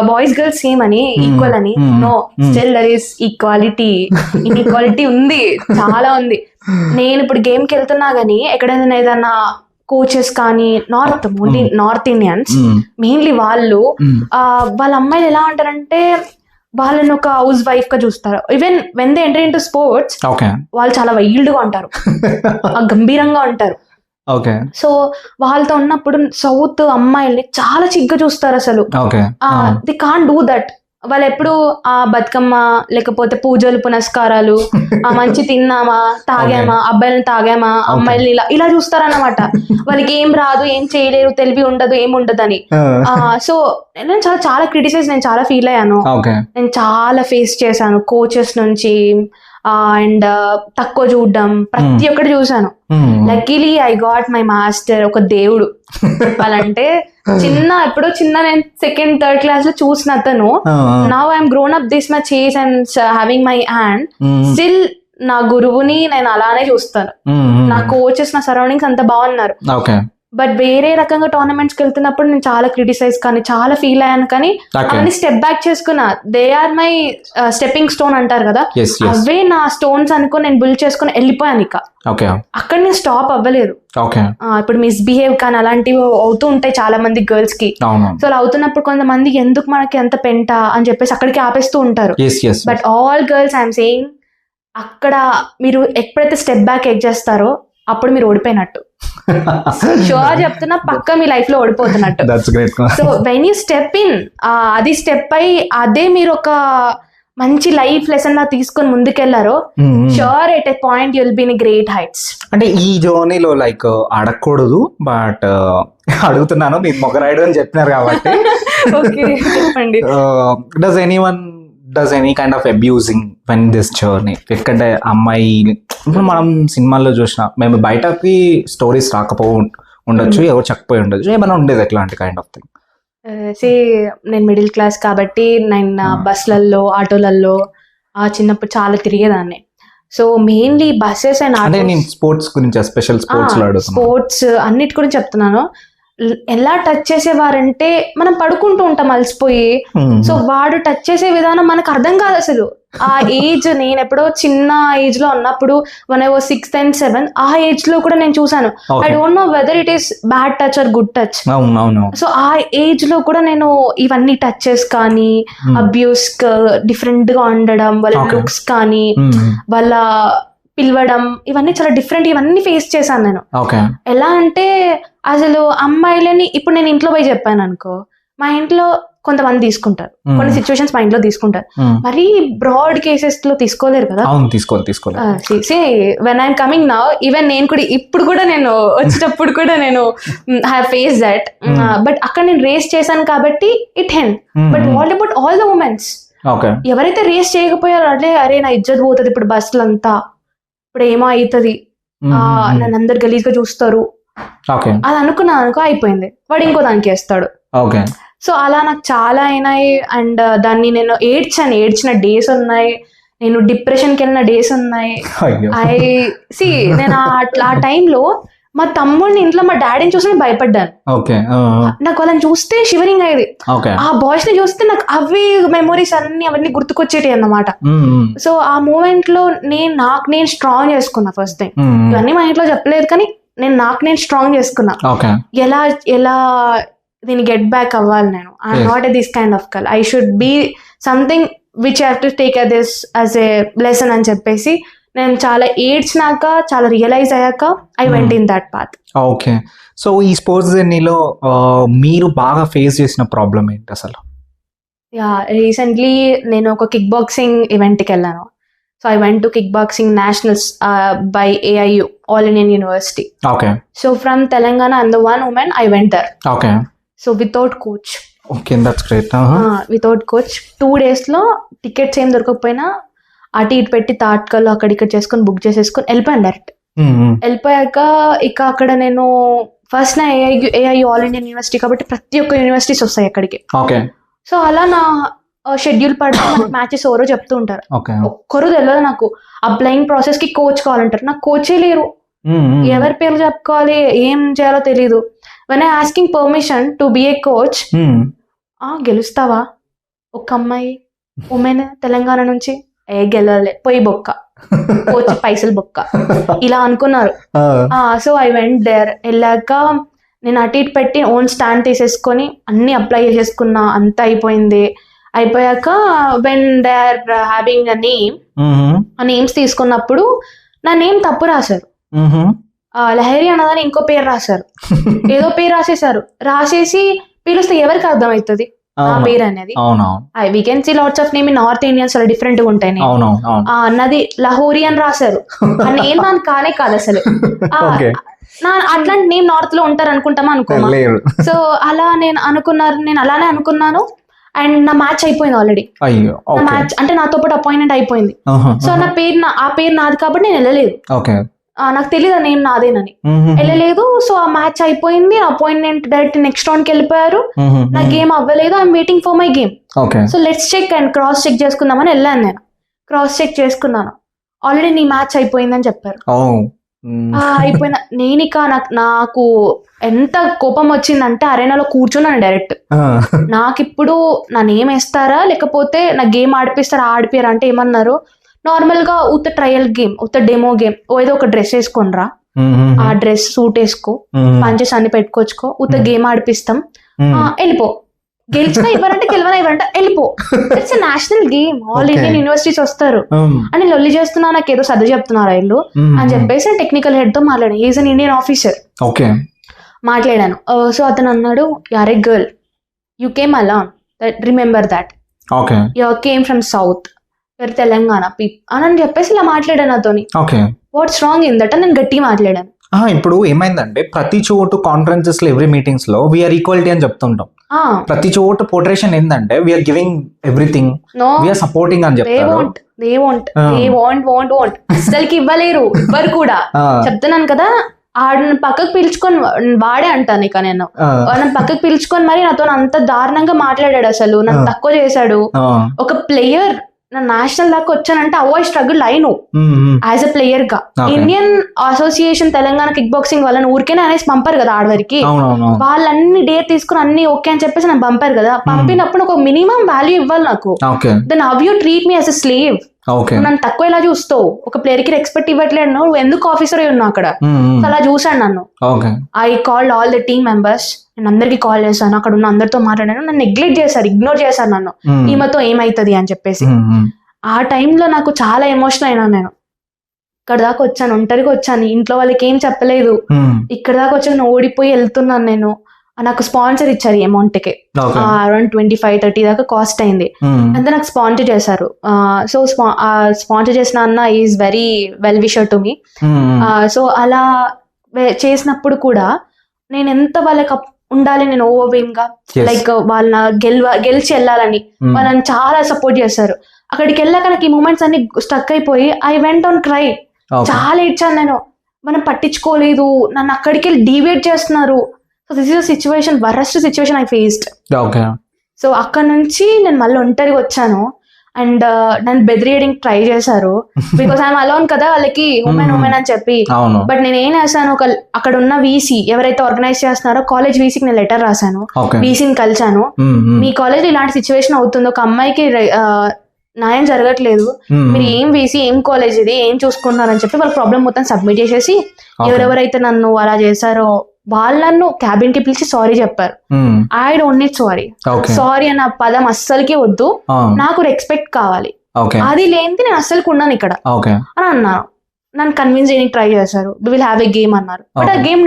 S2: బాయ్స్ గర్ల్స్ సేమ్ అని, ఈక్వల్ అని. No, still there is equality. Inequality ఉంది, చాలా ఉంది. నేను ఇప్పుడు గేమ్ కి వెళ్తున్నా గానీ ఎక్కడైనా ఏదన్నా కోచెస్ కానీ నార్త్ ఇండియన్స్ మెయిన్లీ వాళ్ళ అమ్మాయిలు ఎలా ఉంటారంటే వాళ్ళని ఒక హౌస్ వైఫ్ గా చూస్తారు. Even when they enter into sports వాళ్ళు చాలా వైల్డ్ గా ఉంటారు, గంభీరంగా ఉంటారు. సో వాళ్ళతో ఉన్నప్పుడు సౌత్ అమ్మాయిల్ని చాలా చిగ్గా చూస్తారు అసలు. They can't do that. వాళ్ళు ఎప్పుడు ఆ బతుకమ్మ లేకపోతే పూజలు పునస్కారాలు, ఆ మంచి తిన్నామా తాగామా, అబ్బాయిలను తాగామా, అమ్మాయిలు ఇలా చూస్తారన్నమాట. వాళ్ళకి ఏం రాదు, ఏం చేయలేరు, తెలివి ఉండదు, ఏం ఉండదని. సో నేను చాలా క్రిటిసైజ్, నేను చాలా ఫీల్ అయ్యాను. నేను చాలా ఫేస్ చేశాను కోచెస్ నుంచి, అండ్ తక్కువ చూడడం, ప్రతి ఒక్కటి చూసాను. Luckily I got my master, ఒక దేవుడు చెప్పాలంటే. ఎప్పుడో చిన్న నేను 2nd, 3rd క్లాస్ లో చూసిన అతను, now I'm grown up this much age and having my hand, still నా గురువుని నేను అలానే చూస్తాను. నా కోచెస్, నా సరౌండింగ్స్ అంత బాగున్నారు. బట్ వేరే రకంగా టోర్నమెంట్స్ కి వెళ్తున్నప్పుడు నేను చాలా క్రిటిసైజ్ కానీ చాలా ఫీల్ అయ్యాను. కానీ అవన్నీ స్టెప్ బ్యాక్ చేసుకున్నా. They are my stepping stone అంటారు కదా, అవే నా స్టోన్స్ అనుకుని నేను బిల్డ్ చేసుకుని వెళ్ళిపోయాను. ఇక అక్కడ నేను స్టాప్ అవ్వలేదు. ఇప్పుడు మిస్బిహేవ్ కానీ అలాంటివి అవుతూ ఉంటాయి చాలా మంది గర్ల్స్ కి. సో అలా అవుతున్నప్పుడు కొంతమంది ఎందుకు మనకి ఎంత పెంట అని చెప్పేసి అక్కడికి ఆపేస్తూ ఉంటారు. But all girls I'm saying, అక్కడ మీరు ఎప్పుడైతే స్టెప్ బ్యాక్ చేస్తారో అప్పుడు మీరు ఓడిపోయినట్టు. షూర్ చెప్తున్నా, పక్క మీ లైఫ్ లో ఓడిపోతున్నట్టు. So when you step in, అది స్టెప్ అయి అదే మీరు ఒక మంచి లైఫ్ లెసన్ లా తీసుకొని ముందుకెళ్లారో, sure at a point you will be in great heights.
S1: అంటే ఈ జర్నీలో లైక్ అడగకూడదు, బట్ అడుగుతున్నాను, మీరు మొగరాయుడు అని చెప్పినారు కాబట్టి.
S2: చెప్పండి.
S1: Does any kind of abusing when this journey? ఎందుకంటే అమ్మాయి ఇప్పుడు మనం సినిమాల్లో చూసిన, మేము బయటకి స్టోరీస్ ఉండొచ్చు, ఎవరు చెప్పపోయి ఉండొచ్చు, ఏమైనా ఉండేది ఎట్లాంటి కైండ్ ఆఫ్ థింగ్?
S2: నేను మిడిల్ క్లాస్ కాబట్టి నేను బస్లలో, ఆటోలలో చిన్నప్పుడు చాలా తిరిగేదాన్ని. So mainly buses and
S1: sports గురించి, స్పెషల్
S2: స్పోర్ట్స్ అన్నిటి గురించి చెప్తున్నాను. ఎలా టచ్ చేసేవారంటే మనం పడుకుంటూ ఉంటాం అలసిపోయి, సో వాడు టచ్ చేసే విధానం మనకు అర్థం కాదు అసలు. ఆ ఏజ్, నేను ఎప్పుడో చిన్న ఏజ్ లో ఉన్నప్పుడు, when I was 6th and 7th, ఆ ఏజ్ లో కూడా నేను చూసాను. I don't know whether it is bad touch are good touch. So ఆ ఏజ్ లో కూడా నేను ఇవన్నీ టచెస్ కానీ, అబ్యూస్ డిఫరెంట్ గా ఉండడం, వాళ్ళ లుక్స్ కానీ, వాళ్ళ పిలవడం, ఇవన్నీ చాలా డిఫరెంట్. ఇవన్నీ ఫేస్ చేశాను నేను. ఎలా అంటే అసలు అమ్మాయిలని ఇప్పుడు నేను ఇంట్లో పోయి చెప్పాను అనుకో, మా ఇంట్లో కొంతమంది తీసుకుంటారు, కొన్ని సిచ్యువేషన్స్ మా ఇంట్లో తీసుకుంటారు. మరి బ్రాడ్ కేసెస్ లో తీసుకోలేరు కదా. When I'm coming now, even నేను కూడా ఇప్పుడు కూడా నేను వచ్చేటప్పుడు కూడా నేను హ్యావ్ ఫేస్ దట్. బట్ అక్కడ నేను రేస్ చేశాను కాబట్టి it hen. But what about all the women's? ఎవరైతే రేస్ చేయకపోయారో, అంటే అరే నా ఇజ్జత్ పోతుంది ఇప్పుడు బస్సులంతా, ఇప్పుడు ఏమో అవుతుంది, నన్ను అందరు గలీజ్ గా చూస్తారు, అది అనుకున్నాను అనుకో, అయిపోయింది, వాడు ఇంకో దానికి వేస్తాడు. సో అలా నాకు చాలా అయినాయి. అండ్ దాన్ని నేను ఏడ్చిన డేస్ ఉన్నాయి, నేను డిప్రెషన్కి వెళ్ళిన డేస్ ఉన్నాయి. నేను ఆ టైంలో మా తమ్ముడిని ఇంట్లో మా డాడీని చూసి నేను భయపడ్డాను. నాకు వాళ్ళని చూస్తే షివరింగ్ అయ్యేది. ఆ బాయ్స్ ని చూస్తే నాకు అవి మెమోరీస్ అవన్నీ గుర్తుకొచ్చేటి అన్నమాట. సో ఆ మూమెంట్ లో నేను స్ట్రాంగ్ చేసుకున్నా. ఫస్ట్ టైం ఇవన్నీ మా ఇంట్లో చెప్పలేదు, కానీ నేను స్ట్రాంగ్ చేసుకున్నా. ఎలా దీన్ని గెట్ బ్యాక్ అవ్వాలి. నేను I'm not a this kind of girl, I should be something which I have to take this as a lesson అని చెప్పేసి నేను చాలా ఏడ్చినాక, చాలా రియలైజ్ అయ్యాక I went in that path.
S1: Okay. So ఈ స్పోర్ట్స్ జర్నీలో మీరు బాగా ఫేస్ చేసిన ప్రాబ్లం ఏంటి అసలు?
S2: యా రీసెంట్లీ నేను ఒక కిక్ బాక్సింగ్ ఈవెంట్కి వెళ్ళాను. So I went to kick boxing nationals by AIU, all Indian university.
S1: Okay
S2: so from Telangana and the one women I went there.
S1: Okay
S2: so without coach,
S1: okay that's great.
S2: Without coach 2 daysలో tickets ఏం దొరకకపోయినా అటు ఇటు పెట్టి తాట్కల్లో అక్కడ ఇక్కడ చేసుకొని book చేసేసుకొని వెళ్ళిపోయాను డైరెక్ట్. వెళ్ళిపోయాక ఇక అక్కడ నేను ఫస్ట్ నా AIU ఆల్ ఇండియన్ యూనివర్సిటీ కాబట్టి ప్రతి ఒక్క యూనివర్సిటీస్ వస్తాయి అక్కడికి.
S1: ఓకే
S2: సో అలా నా షెడ్యూల్ పడితే మ్యాచెస్ ఎవరో చెప్తూ ఉంటారు.
S1: ఓకే
S2: ఒక్కరు తెలియదు నాకు. అప్లయింగ్ ప్రాసెస్ కి కోచ్ కావాలంటారు, నాకు కోచే లేరు. ఎవరి పేర్లు చెప్పుకోవాలి, ఏం చేయాలో తెలియదు. When I asking permission to be a coach, గెలుస్తావా ఒక అమ్మాయి ఉమెన్ తెలంగాణ నుంచి, గెలవలే పోయి బొక్క, కోచ్ పైసలు బొక్క, ఇలా అనుకున్నారు. So I went there. వెళ్ళాక నేను అటు ఇటు పెట్టి ఓన్ స్టాండ్ తీసేసుకొని అన్ని అప్లై చేసేసుకున్నా, అంతా అయిపోయింది. అయిపోయాక when they are having a name, ఆ నేమ్స్ తీసుకున్నప్పుడు నా నేమ్ తప్పు రాశారు. లహరి అన్నదాన్ని ఇంకో పేరు రాశారు, ఏదో పేరు రాసేసారు. రాసేసి పిలుస్తే ఎవరికి అర్థమవుతుంది ఆ పేరు అనేది? We can see lots of name in north Indians అలా డిఫరెంట్ గా ఉంటాయి. అన్నది లహోరీ అని రాశారు. నేను దాని కానే కాదు అసలు. అట్లాంటి నేమ్ నార్త్ లో ఉంటారు అనుకుంటామా అనుకోమా. సో అలా నేను అలానే అనుకున్నాను. అండ్ నా మ్యాచ్ అయిపోయింది ఆల్రెడీ. నా మ్యాచ్ అంటే నాతో పాటు అపాయింట్మెంట్ అయిపోయింది. సో ఆ పేరు నాది కాబట్టి నేను వెళ్ళలేదు. నాకు తెలియదు ఆ నేమ్ నాదేనని, వెళ్ళలేదు. సో ఆ మ్యాచ్ అయిపోయింది, అపాయింట్మెంట్ డైరెక్ట్ నెక్స్ట్ రౌండ్ కి వెళ్ళిపోయారు. నా గేమ్ అవ్వలేదు, I'm waiting for my game. So let's check and cross check చేసుకుందామని వెళ్ళాను. నేను క్రాస్ చెక్ చేసుకున్నాను, ఆల్రెడీ నీ మ్యాచ్ అయిపోయిందని చెప్పారు. అయిపోయిన నేను ఇక నాకు ఎంత కోపం వచ్చిందంటే అరేనాలో కూర్చున్నాను డైరెక్ట్. నాకు ఇప్పుడు నా నేమ్ వేస్తారా లేకపోతే నా గేమ్ ఆడిపిస్తారా? ఆడిపోయారా అంటే ఏమన్నారు, నార్మల్ గా ఉత్త ట్రయల్ గేమ్, ఉత్త డెమో గేమ్, ఏదో ఒక డ్రెస్ వేసుకోనరా, ఆ డ్రెస్ సూట్ వేసుకో, పంచెస్ అన్ని పెట్టుకోవచ్చుకో, ఉత్త గేమ్ ఆడిపిస్తాం, వెళ్ళిపో, గెలిచినా ఇవ్వరంటే గెలవనా వెళ్ళిపో, it's national game, all Indian universities వస్తారు అని లొల్లి చేస్తున్నా, నాకు ఏదో సర్ది చెప్తున్నారు వీళ్ళు అని చెప్పేసి టెక్నికల్ హెడ్ తో మాట్లాడాను. ఈజ్ అన్ ఇండియన్ ఆఫీసర్, మాట్లాడాను. సో అతను అన్నాడు, యార్ a girl, you came alone, remember that, you came from south, your Telangana అని చెప్పేసి ఇలా మాట్లాడాను నాతోని. వాట్స్ రాంగ్ ఇన్ దట్ అని నేను గట్టిగా మాట్లాడాను.
S1: ఇప్పుడు ఏమైందంటే ప్రతి చోటు కాన్ఫరెన్సెస్ లో ఎవ్రీ మీటింగ్స్ లో వీఆర్ ఈక్వాలిటీ అని చెప్తుంటాం. ప్రతి చోటు పోర్ట్రేషన్ ఏంటంటే we're giving everything, we're supporting అని చెప్తారు.
S2: అసలుకి ఇవ్వలేరు, ఇవ్వరు కూడా. చెప్తున్నాను కదా, ఆడిని పక్కకు పిలుచుకొని వాడే అంటాను ఇక నేను, నన్ను పక్కకు పిలుచుకొని మరి నాతో అంత దారుణంగా మాట్లాడాడు. అసలు నన్ను తక్కువ చేశాడు. ఒక ప్లేయర్ నా నేషనల్ దాకా వచ్చానంటే అవాయిడ్ స్ట్రగుల్ అయిను యాజ్ అ ప్లేయర్ గా. Indian association Telangana kick boxing వాళ్ళని ఊరికేనే అనేసి పంపారు కదా ఆడవరికి, వాళ్ళన్ని డేట్ తీసుకుని అన్ని ఓకే అని చెప్పేసి నన్ను పంపారు కదా. పంపినప్పుడు ఒక మినిమం వాల్యూ ఇవ్వాలి నాకు. Then how you treat me as a slave? నన్ను తక్కువ ఎలా చూస్తావు? ఒక ప్లేయర్ కి రెస్పెక్ట్ ఇవ్వట్లేదు, నువ్వు ఎందుకు ఆఫీసర్ అయి ఉన్నావు అక్కడ? అలా చూసాను నన్ను. I called all the team members, నేను అందరికి కాల్ చేశాను, అక్కడ ఉన్న అందరితో మాట్లాడాను. నన్ను నెగ్లెక్ట్ చేశారు, ఇగ్నోర్ చేశారు నన్ను, ఈమెతో ఏమైతుంది అని చెప్పేసి. ఆ టైంలో నాకు చాలా ఎమోషనల్ అయినా. నేను ఇక్కడ దాకా వచ్చాను, ఒంటరిగా వచ్చాను, ఇంట్లో వాళ్ళకి ఏం చెప్పలేదు. ఇక్కడ దాకా వచ్చాను, ఓడిపోయి వెళ్తున్నాను నేను. నాకు స్పాన్సర్ ఇచ్చారు ఈ అమౌంట్ కి, అరౌండ్ 25-30 దాకా కాస్ట్ అయింది. అంతే నాకు స్పాన్సర్ చేశారు. సో స్పాన్సర్ చేసిన అన్న is very well wisher to me. So అలా చేసినప్పుడు కూడా నేను ఎంత వాళ్ళకి ఉండాలి, నేను ఓవర్వేమ్ గా లైక్ వాళ్ళ గెలిచి వెళ్ళాలని వాళ్ళని చాలా సపోర్ట్ చేశారు. అక్కడికి వెళ్ళాక నాకు ఈ మూమెంట్స్ అన్ని స్టక్ అయిపోయి ఐ వెంట్ ఆన్ క్రై. చాలా ఇచ్చాను నేను, మనం పట్టించుకోలేదు, నన్ను అక్కడికి వెళ్ళి డివేట్ చేస్తున్నారు. So this is situation, worst situation I faced. So అక్కడ నుంచి నేను మళ్ళీ ఒంటరిగా వచ్చాను. అండ్ నన్ను బెదిరియడానికి ట్రై చేశారు, బికాస్ ఐఎమ్ అలోన్ కదా, వాళ్ళకి ఉమెన్ అని చెప్పి. బట్ నేను ఏం చేశాను, అక్కడ ఉన్న వీసీ ఎవరైతే ఆర్గనైజ్ చేస్తున్నారో కాలేజ్ వీసీకి నేను లెటర్ రాశాను, వీసీని కలిసాను. మీ కాలేజ్ ఇలాంటి సిచ్యువేషన్ అవుతుంది, ఒక అమ్మాయికి న్యాయం జరగట్లేదు, మీరు ఏం వీసీ, ఏం కాలేజ్ ఇది, ఏం చూసుకుంటున్నారని చెప్పి వాళ్ళ ప్రాబ్లం మొత్తం సబ్మిట్ చేసేసి ఎవరెవరైతే నన్ను అలా చేశారో వాళ్ళను క్యాబిన్ కి పిలిచి సారీ చెప్పారు. I don't need sorry. Sorry అన్న పదం అస్సలకి వద్దు, నాకు రెస్పెక్ట్ కావాలి, అది లేనిది నేను అస్సలకి ఉన్నాను ఇక్కడ అని అన్నాను. నన్ను కన్విన్స్ చేయడానికి ట్రై చేశారు. We will have a game అన్నారు. బట్ ఆ గేమ్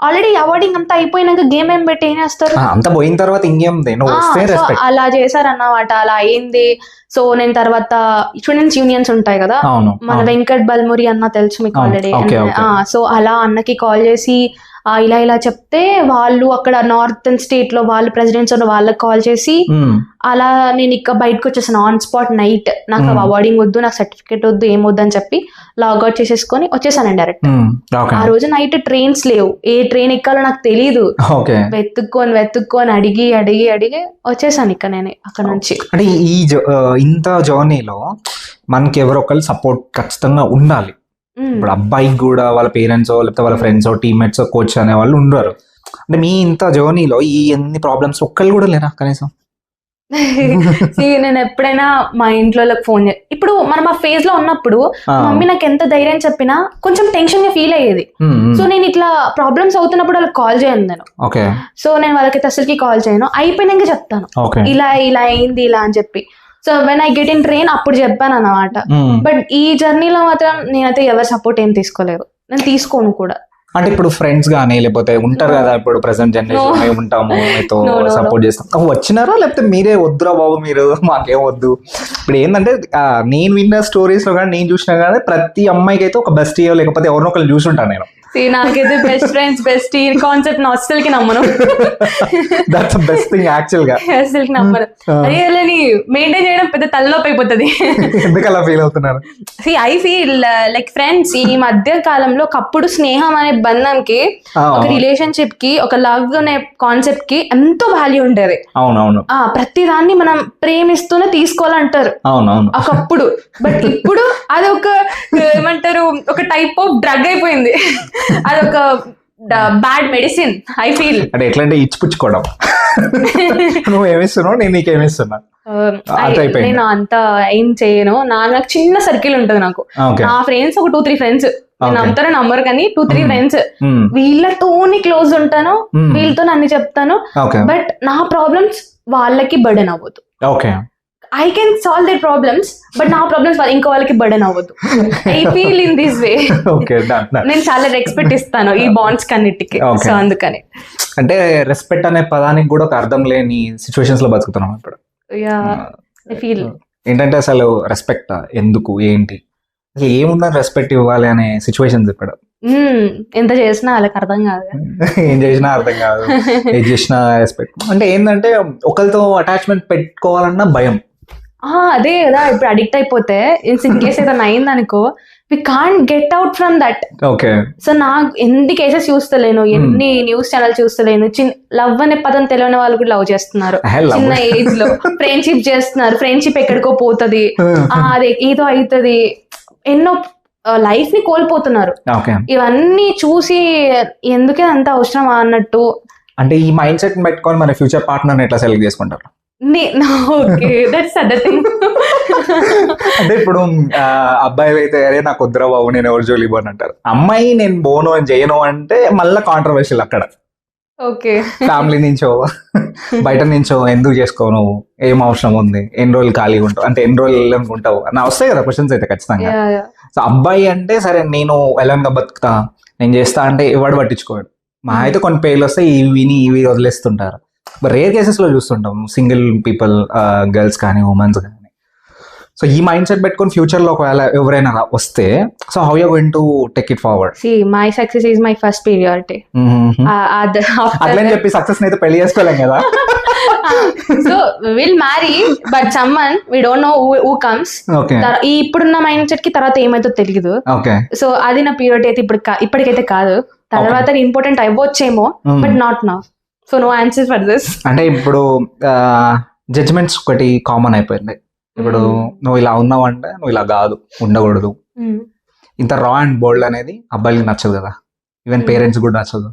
S2: ఆల్రెడీ అవార్డింగ్ అంతా అయిపోయినాక గేమ్ ఏం పెట్టి ఏం చేస్తారు?
S1: అంత పోయిన తర్వాత ఇంకేముంది, నువ్వు వస్తే
S2: సో
S1: రెస్పెక్ట్.
S2: అలా చేశారన్నమాట. అలా అయింది. సో నేను తర్వాత స్టూడెంట్స్ యూనియన్స్ ఉంటాయి కదా,
S1: అవును
S2: మన వెంకట్ బల్మురి అన్న తెలుసు మీకు ఆల్రెడీ.
S1: okay, okay.
S2: సో అలా అన్నకి కాల్ చేసి ఇలా ఇలా చెప్తే వాళ్ళు అక్కడ నార్థన్ స్టేట్ లో వాళ్ళు ప్రెసిడెంట్స్ వాళ్ళకి కాల్ చేసి అలా నేను ఇక బయటకు వచ్చేసాను ఆన్ స్పాట్ నైట్. నాకు అవార్డింగ్ వద్దు, నాకు సర్టిఫికేట్ వద్దు, ఏం వద్దు అని చెప్పి లాగౌట్ చేసేసుకొని వచ్చేసాను డైరెక్ట్. ఆ రోజు నైట్ ట్రైన్స్ లేవు, ఏ ట్రైన్ ఎక్కాలో నాకు తెలీదు. వెతుక్కొని అడిగి అడిగి అడిగి వచ్చేసాను ఇక నేను అక్కడ నుంచి.
S1: అంటే ఇంత జర్నీలో మనకి ఎవరో ఒకళ్ళు సపోర్ట్ ఖచ్చితంగా ఉండాలి. ఇప్పుడు అబ్బాయికి కూడా వాళ్ళ పేరెంట్స్ లేకపోతే వాళ్ళ ఫ్రెండ్స్ టీమ్మేట్స్ కోచ్ అనే వాళ్ళు ఉండరు. అంటే మీ ఇంత జర్నీలో ఈ ఎన్ని ప్రాబ్లమ్స్ ఒక్కళ్ళు కూడా లేరా కనీసం?
S2: నేను ఎప్పుడైనా మా ఇంట్లో ఫోన్ ఇప్పుడు మనం ఆ ఫేజ్ లో ఉన్నప్పుడు మమ్మీ నాకు ఎంత ధైర్యం చెప్పినా కొంచెం టెన్షన్ గా ఫీల్ అయ్యేది. సో నేను ఇట్లా ప్రాబ్లమ్స్ అవుతున్నప్పుడు వాళ్ళకి కాల్ చేయను నేను. సో నేను వాళ్ళకైతే అసలుకి కాల్ చేయను, అయిపోయినాక చెప్తాను ఇలా ఇలా అయింది ఇలా అని చెప్పి. So when I get in train అప్పుడు చెప్పాను అన్నమాట. బట్ ఈ జర్నీలో మాత్రం నేనైతే ఎవరి సపోర్ట్ ఏం తీసుకోలేదు, నేను తీసుకోను కూడా.
S1: అంటే ఇప్పుడు ఫ్రెండ్స్ గానీ లేకపోతే ఉంటారు కదా, ఇప్పుడు ప్రెసెంట్ జనరేషన్ మేము ఉంటాము మీతో సపోర్ట్ చేస్తాం, వచ్చినారా లేకపోతే మీరే వద్దురా బాబు మీరు మాకేం వద్దు? ఇప్పుడు ఏంటంటే నేను విన్న స్టోరీస్ లో కానీ నేను చూసినా కానీ ప్రతి అమ్మాయికి అయితే ఒక బెస్టీయో లేకపోతే ఎవరినో ఒకళ్ళు చూసుంటాను నేను.
S2: నాకైతే బెస్ట్ ఫ్రెండ్స్ బెస్ట్ ఈ కాన్సెప్ట్ నా అస్సలకి నమ్మను.
S1: దట్స్ బెస్ట్ థింగ్ యాక్చువల్ గా.
S2: అస్సలకి నమ్మను. అదే మెయింటైన్ చేయడం పెద్ద తలనొప్పి అయిపోతుంది.
S1: ఎందుకు అలా ఫీల్ అవుతున్నారు?
S2: ఐ ఫీల్ లైక్ ఫ్రెండ్స్ ఈ మధ్య కాలంలో ఒకప్పుడు స్నేహం అనే బంధంకి, ఒక రిలేషన్షిప్ కి, ఒక లవ్ అనే కాన్సెప్ట్ కి ఎంతో వాల్యూ ఉండేది.
S1: అవునవును.
S2: ప్రతి దాన్ని మనం ప్రేమిస్తూనే తీసుకోవాలంటారు
S1: అవునవును
S2: ఒకప్పుడు. బట్ ఇప్పుడు అది ఒక ఏమంటారు, ఒక టైప్ ఆఫ్ డ్రగ్ అయిపోయింది. అదొక బ్యాడ్ మెడిసిన్ ఐ ఫీల్.
S1: అంటే ఎట్లా అంటే ఇచ్చిపుచ్చుకోవడం, నువ్వు ఏమిస్తున్నావు నేను నీకేమిస్తున్నా.
S2: నేను అంత ఏం చేయను. నాకు చిన్న సర్కిల్ ఉంటుంది. నాకు నా ఫ్రెండ్స్ ఒక 2-3 ఫ్రెండ్స్, నేను నమ్ముతారో నమ్మరు కానీ 2-3 ఫ్రెండ్స్, వీళ్ళతోని క్లోజ్ ఉంటాను, వీళ్ళతో అన్ని చెప్తాను. బట్ నా ప్రాబ్లమ్స్ వాళ్ళకి బర్డెన్ అవ్వదు. I can solve their problems, but నా ప్రాబ్లమ్స్ ఇంకో వాళ్ళకి బర్డెన్ అవ్వదు. I feel in this way. నేను చాలా రెస్పెక్ట్ ఇస్తాను ఈ బాండ్స్ కన్నిటికి. సో అందుకని
S1: అంటే రెస్పెక్ట్ అనే పదానికి కూడా ఒక అర్థం లేని సిచ్యువేషన్స్ లో బతుకుతున్నాం ఇప్పుడు.
S2: ఐ ఫీల్
S1: ఏంటంటే అసలు రెస్పెక్ట్ ఎందుకు, ఏంటి, అసలు ఏముందని రెస్పెక్ట్ ఇవ్వాలి అనే సిచ్యువేషన్స్ ఇప్పుడు.
S2: ఎంత చేసినా వాళ్ళకి అర్థం కాదు,
S1: ఏం చేసినా అర్థం కాదు, ఏం చేసినా రెస్పెక్ట్. అంటే ఏంటంటే ఒకరితో అటాచ్మెంట్ పెట్టుకోవాలన్నా భయం.
S2: అదే కదా, ఇప్పుడు అడిక్ట్ అయిపోతే ఇన్ కేస్ ఏదైనా అయింది అనుకో, we can't get out from that. So నాకు ఎన్ని కేసెస్ చూస్తలేను, ఎన్ని న్యూస్ ఛానల్ చూస్తలేను. లవ్ అనే పదం తెలియని వాళ్ళు కూడా లవ్ చేస్తున్నారు చిన్న ఏజ్ లో, ఫ్రెండ్షిప్ చేస్తున్నారు, ఫ్రెండ్షిప్ ఎక్కడికో పోతుంది, అదే ఏదో అవుతుంది, ఎన్నో లైఫ్ ని కోల్పోతున్నారు. ఇవన్నీ చూసి ఎందుకే అంత అవసరం అన్నట్టు.
S1: అంటే ఈ మైండ్ సెట్ పెట్టుకొని మన ఫ్యూచర్ పార్ట్నర్ ఎట్లా సెలెక్ట్ చేసుకుంటారు? అంటే ఇప్పుడు అబ్బాయి అయితే అరే నాకు వద్దురా బాబు నేను ఎవరు జోలి పోను అంటారు, అమ్మాయి నేను బోను అని చేయను అంటే మళ్ళీ కాంట్రవర్షియల్ అక్కడ. ఫ్యామిలీ నుంచో బయట నుంచో ఎందుకు చేసుకోవు, నువ్వు ఏం అవసరం ఉంది, ఎన్ని రోజులు ఖాళీగా ఉంటావు, అంటే ఎన్ని రోజులు ఉంటావు నా వస్తాయి కదా క్వశ్చన్స్ అయితే ఖచ్చితంగా. సో అబ్బాయి అంటే సరే నేను ఎలాగా బతుకుతా నేను చేస్తా అంటే ఎవడు పట్టించుకోడు. మా అయితే కొన్ని పేర్లు వస్తాయి ఇవి వదిలేస్తుంటారు. రేర్ కేసెస్ లో చూస్తుంటాం సింగిల్ పీపుల్, గర్ల్స్ కానీ ఉమెన్స్ కానీ. సో ఈ మైండ్ సెట్ పెట్టుకొని ఫ్యూచర్ లో ఒకవేళ ఎవరైనా వస్తే, so how you going to take it forward?
S2: My success is my first priority.
S1: అట్లని చెప్పి సక్సెస్ అయితే పెళ్లి చేసుకోలేం కదా.
S2: So will marry but someone we don't know who comes. ఈ ఇప్పుడున్న మైండ్ సెట్ కి తర్వాత ఏమైతే తెలియదు. సో అది నా ప్రియారిటీ అయితే ఇప్పటికైతే కాదు, తర్వాత ఇంపార్టెంట్ అవ్వచ్చేమో, but not now. So no answer for this. అంటే
S1: ఇప్పుడు జడ్జ్మెంట్స్ ఒకటి కామన్ అయిపోయింది. ఇప్పుడు నువ్వు ఇలా ఉన్నావు అంటే నువ్వు ఇలా కాదు, ఉండకూడదు, ఇంత రా అండ్ బోల్డ్ అనేది అబ్బాయిలకి నచ్చదు కదా, ఈవెన్ పేరెంట్స్ కూడా నచ్చదు.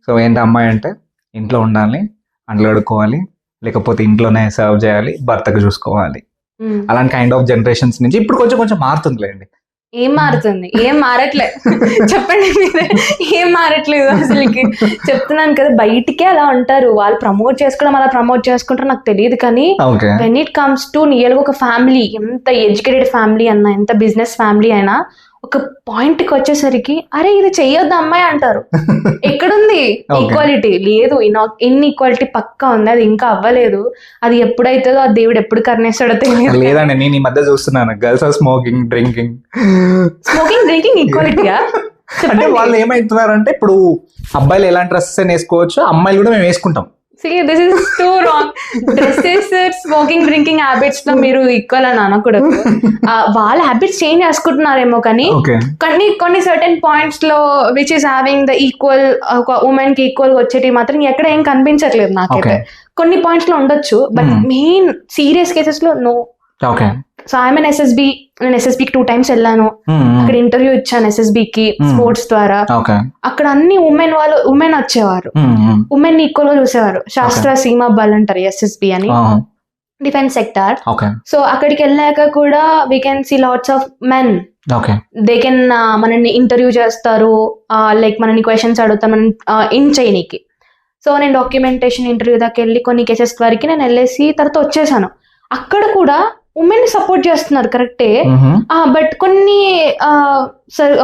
S1: సో ఏంటి అమ్మాయి అంటే ఇంట్లో ఉండాలి, అంట్లు కడుక్కోవాలి, లేకపోతే ఇంట్లోనే సర్వ్ చేయాలి, భర్తకు చూసుకోవాలి. అలాంటి కైండ్ ఆఫ్ జనరేషన్స్ నుంచి ఇప్పుడు కొంచెం మారుతుందిలేండి.
S2: ఏం మారుతుంది? ఏం మారట్లే. చెప్పండి మీరే, ఏం మారట్లేదు అసలుకి. చెప్తున్నాను కదా, బయటికే అలా ఉంటారు వాళ్ళు, ప్రమోట్ చేసుకోవడం అలా ప్రమోట్ చేసుకుంటారు నాకు తెలియదు కానీ వెన్ ఇట్ కమ్స్ టు నియర్గా ఒక ఫ్యామిలీ, ఎంత ఎడ్యుకేటెడ్ ఫ్యామిలీ అన్నా, ఎంత బిజినెస్ ఫ్యామిలీ అయినా, ఒక ఒక పాయింట్ కి వచ్చేసరికి అరే ఇది చెయ్యొద్దు అమ్మాయి అంటారు. ఎక్కడుంది ఈక్వాలిటీ? లేదు, ఈక్వాలిటీ పక్కా ఉంది, అది ఇంకా అవ్వలేదు. అది ఎప్పుడైతుందో ఆ దేవుడు ఎప్పుడు కర్ణేస్తాడో తెలియదు.
S1: లేదండి, నేను ఈ మధ్య చూస్తున్నాను గర్ల్స్ ఆర్ స్మోకింగ్ డ్రింకింగ్
S2: ఈక్వాలిటీయా?
S1: అంటే వాళ్ళు ఏమైతున్నారంటే ఇప్పుడు అబ్బాయిలు ఎలాంటి డ్రెస్సెస్ అని వేసుకోవచ్చు, అమ్మాయిలు కూడా మేము వేసుకుంటాం.
S2: See, this is too wrong. Dresses, smoking, drinking habits లో మీరు ఈక్వల్ అని అనకూడదు. వాళ్ళ హ్యాబిట్స్ చేంజ్ చేసుకుంటున్నారేమో, కానీ కొన్ని సర్టెన్ పాయింట్స్ లో which is having the equal, ఒక ఉమెన్ కి ఈక్వల్ వచ్చేటి మాత్రం ఎక్కడ ఏం కనిపించట్లేదు నాకైతే. కొన్ని పాయింట్స్ లో ఉండొచ్చు, బట్ మెయిన్ సీరియస్ కేసెస్ లో no. So I'm in SSB, నేను ఎస్ఎస్బికి 2 times వెళ్ళాను. అక్కడ ఇంటర్వ్యూ ఇచ్చాను ఎస్ఎస్బికి స్పోర్ట్స్ ద్వారా. అక్కడ అన్ని ఉమెన్ వచ్చేవారు, ఉమెన్ ఈక్వల్ గా చూసేవారు. శాస్త్ర సీమా బల్ అంటారు ఎస్ఎస్బి అని, డిఫెన్స్ సెక్టార్. సో అక్కడికి వెళ్ళాక కూడా we can see lots of men. They can మనల్ని ఇంటర్వ్యూ చేస్తారు, లైక్ మనల్ని క్వశ్చన్స్ అడుగుతారు మనం ఇన్ చైనీకి. సో నేను డాక్యుమెంటేషన్ ఇంటర్వ్యూ దాకా వెళ్ళి కొన్ని కేసెస్ వరకు నేను వెళ్ళేసి తర్వాత వచ్చేసాను. అక్కడ కూడా ఉమెన్ సపోర్ట్ చేస్తున్నారు, కరెక్టే. బట్ కొన్ని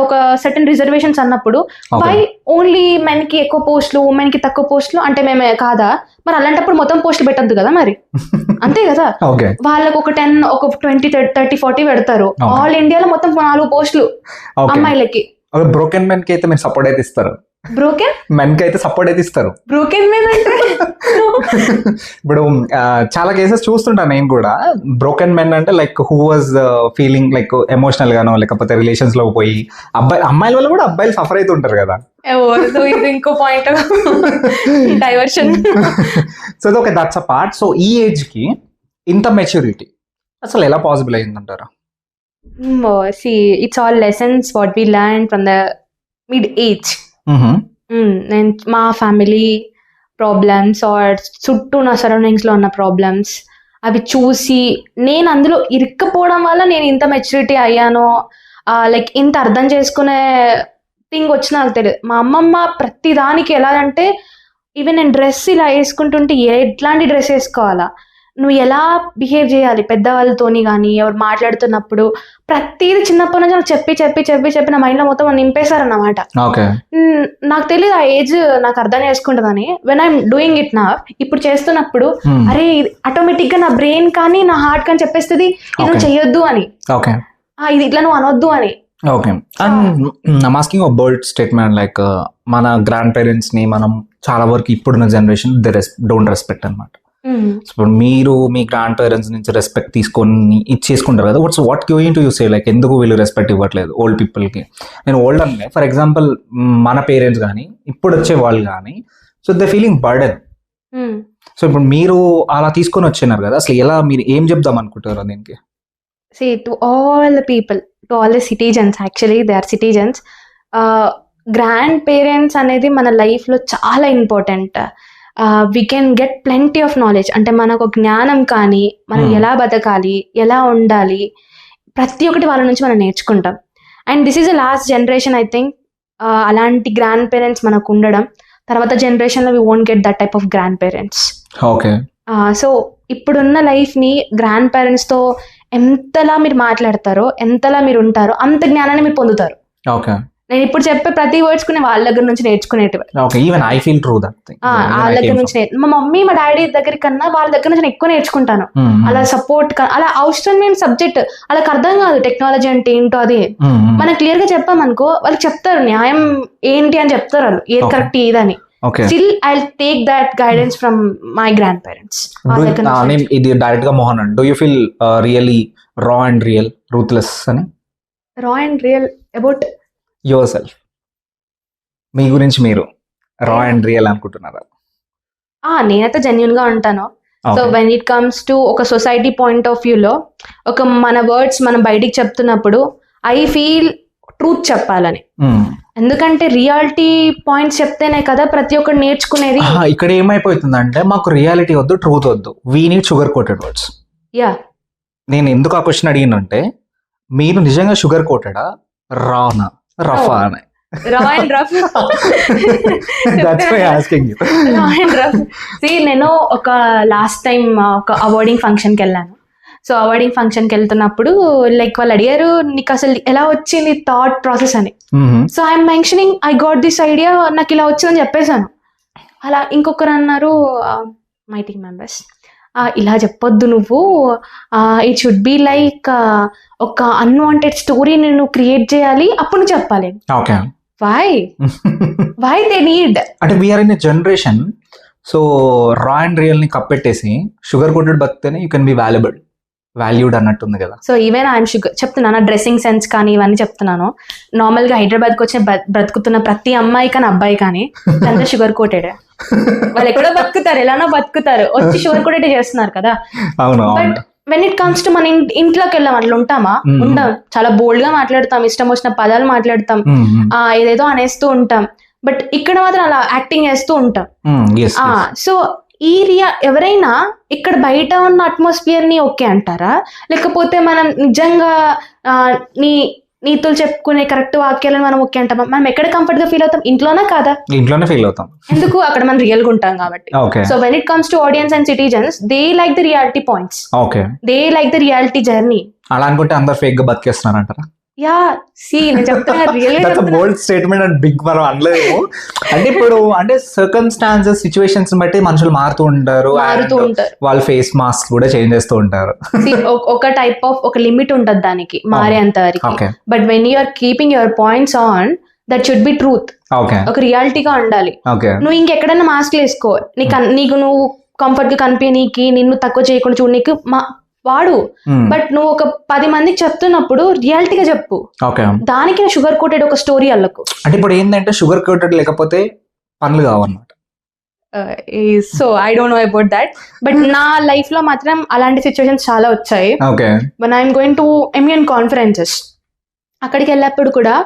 S2: ఒక సర్టన్ రిజర్వేషన్స్ అన్నప్పుడు వై ఓన్లీ మెన్ కి ఎక్కువ పోస్టులు, ఉమెన్ కి తక్కువ పోస్టులు అంటే మేమే కాదా? మరి అలాంటప్పుడు మొత్తం పోస్టులు పెట్టద్దు కదా మరి, అంతే కదా. వాళ్ళకు ఒక 10, ఒక 20, 30, 40 పెడతారు. ఆల్ ఇండియాలో మొత్తం 4 పోస్టులు అమ్మాయిలకి.
S1: బ్రోకెన్ మెన్ కి అయితే మీరు సపోర్ట్ అయితే ఇస్తారు,
S2: బ్రోకెన్
S1: మెన్ కి అయితే సపోర్ట్ అయితే ఇస్తారు.
S2: బ్రోకెన్ మెన్ అంటే
S1: ఇప్పుడు చాలా కేసెస్ చూస్తుంటాను నేను కూడా. బ్రోకెన్ మెన్ అంటే like who was feeling like emotional గానో లేకపోతే రిలేషన్స్ లో పోయి అమ్మాయిల వల్ల కూడా అబ్బాయిలు సఫర్ అవుతుంటారు కదా.
S2: ఇది ఇంకో point diversion.
S1: So okay, that's a part. So ఈ ఏజ్ కి ఇంత మెచ్యూరిటీ అసలు ఎలా పాసిబుల్ అయిందంటారా?
S2: It's all lessons what we learn from the mid age. నేను మా ఫ్యామిలీ ప్రాబ్లమ్స్ ఆర్ చుట్టూ నా సరౌండింగ్స్ లో ఉన్న ప్రాబ్లమ్స్ అవి చూసి నేను అందులో ఇరుక్కపోవడం వల్ల నేను ఇంత మెచ్యూరిటీ అయ్యానో, లైక్ ఇంత అర్థం చేసుకునే థింగ్ వచ్చి నాకు తెలియదు. మా అమ్మమ్మ ప్రతి దానికి ఎలా అంటే, ఈవెన్ నేను డ్రెస్ ఇలా వేసుకుంటుంటే ఎట్లాంటి డ్రెస్ వేసుకోవాలా, నువ్వు ఎలా బిహేవ్ చేయాలి పెద్దవాళ్ళతోని కానీ ఎవరు మాట్లాడుతున్నప్పుడు, ప్రతిదీ చిన్నప్పటి నుంచి నాకు చెప్పి చెప్పి చెప్పి చెప్పి నా మైండ్ లో మొత్తం నింపేశారన్నమాట. నాకు తెలియదు ఆ ఏజ్ నాకు అర్థం చేసుకుంటుందని. వెన్ ఐఎమ్ డూయింగ్ ఇట్ నా, ఇప్పుడు చేస్తున్నప్పుడు అరే ఆటోమేటిక్ గా నా బ్రెయిన్ కానీ నా హార్ట్ కానీ చెప్పేస్తుంది ఇది చెయ్యొద్దు అని, ఇది ఇట్లా నువ్వు అనొద్దు అని.
S1: Okay, and asking a bold statement, like మన గ్రాండ్ పేరెంట్స్ ని మనం చాలా వరకు ఇప్పుడున్న జనరేషన్ డోంట్ రెస్పెక్ట్ అనమాట. సో మీరు మీ గ్రాండ్ పేరెంట్స్ నుంచి రెస్పెక్ట్ తీసుకొని ఇచ్చేసుకుంటారు కదా, what going to you say, like ఎందుకు వీళ్ళు రెస్పెక్ట్ ఇవ్వట్లేదు ఓల్డ్ పీపుల్కి? నేను ఓల్డ్ అంటే ఫర్ ఎగ్జాంపుల్ మన పేరెంట్స్ కానీ ఇప్పుడు వచ్చే వాళ్ళు కానీ, so they feeling burden. So ఇప్పుడు మీరు అలా తీసుకొని వచ్చినారు కదా, అసలు ఎలా, మీరు ఏం చెప్దాం అనుకుంటారు దీనికి?
S2: See, to all the people, to all the citizens, actually they are citizens, grand parents అనేది మన లైఫ్లో చాలా important. We can get plenty of knowledge, అంటే మనకు జ్ఞానం కానీ మనం ఎలా బతకాలి, ఎలా ఉండాలి, ప్రతి ఒక్కటి వాళ్ళ నుంచి మనం నేర్చుకుంటాం. And this is the last generation I think అలాంటి గ్రాండ్ పేరెంట్స్ మనకు ఉండడం. తర్వాత జనరేషన్లో we won't get that type of grand parents.
S1: Okay,
S2: so ఇప్పుడున్న లైఫ్ని గ్రాండ్ పేరెంట్స్తో ఎంతలా మీరు మాట్లాడతారో, ఎంతలా మీరు ఉంటారో అంత జ్ఞానాన్ని మీరు పొందుతారు.
S1: ఓకే,
S2: నేను ఇప్పుడు చెప్పే ప్రతి వర్డ్స్ వాళ్ళ దగ్గర నుంచి నేర్చుకునేటివి. వాళ్ళ దగ్గర నుంచి మా మమ్మీ మా డాడీ దగ్గర కన్నా వాళ్ళ దగ్గర నుంచి నేను ఎక్కువ నేర్చుకుంటాను. అలా సపోర్ట్ అలా అవసరం లేని సబ్జెక్ట్ వాళ్ళకి అర్థం కాదు, టెక్నాలజీ అంటే ఏంటో అది మనం క్లియర్ గా చెప్పామనుకో వాళ్ళకి చెప్తారు న్యాయం ఏంటి అని చెప్తారు, వాళ్ళు ఏది కరెక్ట్ ఏదని. Still I take that guidance from my grandparents.
S1: ఇది డైరెక్ట్ గా Mohan, do you feel really raw and real, ruthless అని?
S2: Raw and real about
S1: yourself, మీ గురించి మీరు రా అండ్ రియల్ అనుకుంటున్నారా?
S2: నేనైతే జెన్యూన్ గా ఉంటాను. So when it comes to ఒక సొసైటీ పాయింట్ ఆఫ్ వ్యూలో ఒక మన వర్డ్స్ మనం బయటికి చెప్తున్నప్పుడు ఐ ఫీల్ ట్రూత్ చెప్పాలని. ఎందుకంటే రియాలిటీ పాయింట్స్ చెప్తేనే కదా ప్రతి ఒక్కరు నేర్చుకునేది.
S1: ఇక్కడ ఏమైపోతుందంటే మాకు రియాలిటీ వద్దు, ట్రూత్ వద్దు, we need sugar coated words. నేను ఎందుకు ఆ క్వశ్చన్ అడిగినంటే, మీరు నిజంగా షుగర్ కోటెడా, రానా, రఫా అని?
S2: నేను ఒక లాస్ట్ టైం ఒక అవార్డింగ్ ఫంక్షన్ కి వెళ్ళాను. సో అవార్డింగ్ ఫంక్షన్కి వెళ్తున్నప్పుడు లైక్ వాళ్ళు అడిగారు నీకు అసలు ఎలా వచ్చింది థాట్ ప్రాసెస్ అని. So I'm mentioning I got this idea, నాకు ఇలా వచ్చిందని చెప్పేశాను. అలా ఇంకొకరు అన్నారు మై టీమ్ మెంబర్స్, ఇలా చెప్పొద్దు నువ్వు, ఇట్ షుడ్ బి లైక్ ఒక అన్వాంటెడ్ స్టోరీని నువ్వు క్రియేట్ చేయాలి, అప్పుడు నువ్వు చెప్పాలి. వై దే నీడ్
S1: అంటే we're in a generation, so raw and real ని కప్పెట్టేసి షుగర్ కోటెడ్ బతికితేనే యూ కెన్ బి వాల్యూడ్ అన్నట్టుంది కదా.
S2: సో ఈవెన్ ఐఎమ్ షుగర్ చెప్తున్నాను, డ్రెస్సింగ్ సెన్స్ కానీ ఇవన్నీ చెప్తున్నాను. నార్మల్ గా హైదరాబాద్కి వచ్చి బ్రతుకుతున్న ప్రతి అమ్మాయి కానీ అబ్బాయి కానీ అంతా షుగర్ కోటెడ్. వాళ్ళు ఎక్కడో బతుకుతారు, ఎలానో బతుకుతారు, వచ్చి షుగర్ కోటెడ్ చేస్తున్నారు కదా. But when it comes to మన ఇంట్లోకి వెళ్ళాం అట్లా ఉంటామా? ఉంటాం, చాలా బోల్డ్ గా మాట్లాడతాం, ఇష్టం వచ్చిన పదాలు మాట్లాడతాం, ఏదేదో అనేస్తూ ఉంటాం. బట్ ఇక్కడ మాత్రం అలా యాక్టింగ్ చేస్తూ ఉంటాం. సో ఈ ఎవరైనా ఇక్కడ బయట ఉన్న అట్మాస్ఫియర్ ని ఓకే అంటారా, లేకపోతే మనం నిజంగా నీతులు చెప్పుకునే కరెక్ట్ వాక్యాలను మనం ఓకే అంటాం? మనం ఎక్కడ కంఫర్ట్ గా ఫీల్ అవుతాం? ఇంట్లోనే కాదా?
S1: ఇంట్లోనే ఫీల్ అవుతాం.
S2: ఎందుకు? అక్కడ మనం రియల్ గా ఉంటాం కాబట్టి. So when it comes to audience and citizens, they like the reality points, they like the reality journey.
S1: అలా అనుకుంటే అందరు ఫేక్ గా బతికేస్తున్నారు అంటారా?
S2: యా, నేను చెప్తున్నా
S1: బోల్డ్ స్టేట్మెంట్ అండ్ బిగ్ మనం అనలేము. అంటే ఇప్పుడు అంటే సర్కమ్స్టాన్సెస్ సిచ్యువేషన్స్ బట్టి మనుషులు మారుతూ ఉంటారు, వాళ్ళ ఫేస్ మాస్క్ కూడా చేంజ్ చేస్తూ ఉంటారు.
S2: ఒక టైప్ ఆఫ్ ఒక లిమిట్ ఉంటది దానికి మారేంత వరకు. But when you are keeping your points on, that should be truth. ఒక రియాలిటీగా ఉండాలి. నువ్వు ఇంకెక్కడైనా మాస్క్ వేసుకో, నీకు నువ్వు కంఫర్ట్ గా కనిపించనీకి, నిన్ను తక్కువ చేయకుండా చూడనీకి వాడు. బట్ నువ్వు ఒక 10 మందికి చెప్తున్నప్పుడు రియాలిటీగా చెప్పు. దానికి షుగర్ కోటెడ్ ఒక స్టోరీ అల్లకు.
S1: అంటే ఇప్పుడు ఏంటంటే షుగర్ కోటెడ్ లేకపోతే పనులు కావన్నమాట.
S2: So I don't know about that, but నా లైఫ్ లో మాత్రం అలాంటి సిచ్యువేషన్స్ చాలా వచ్చాయి. when I'm going to immune conferences, అక్కడికి వెళ్ళినప్పుడు కూడా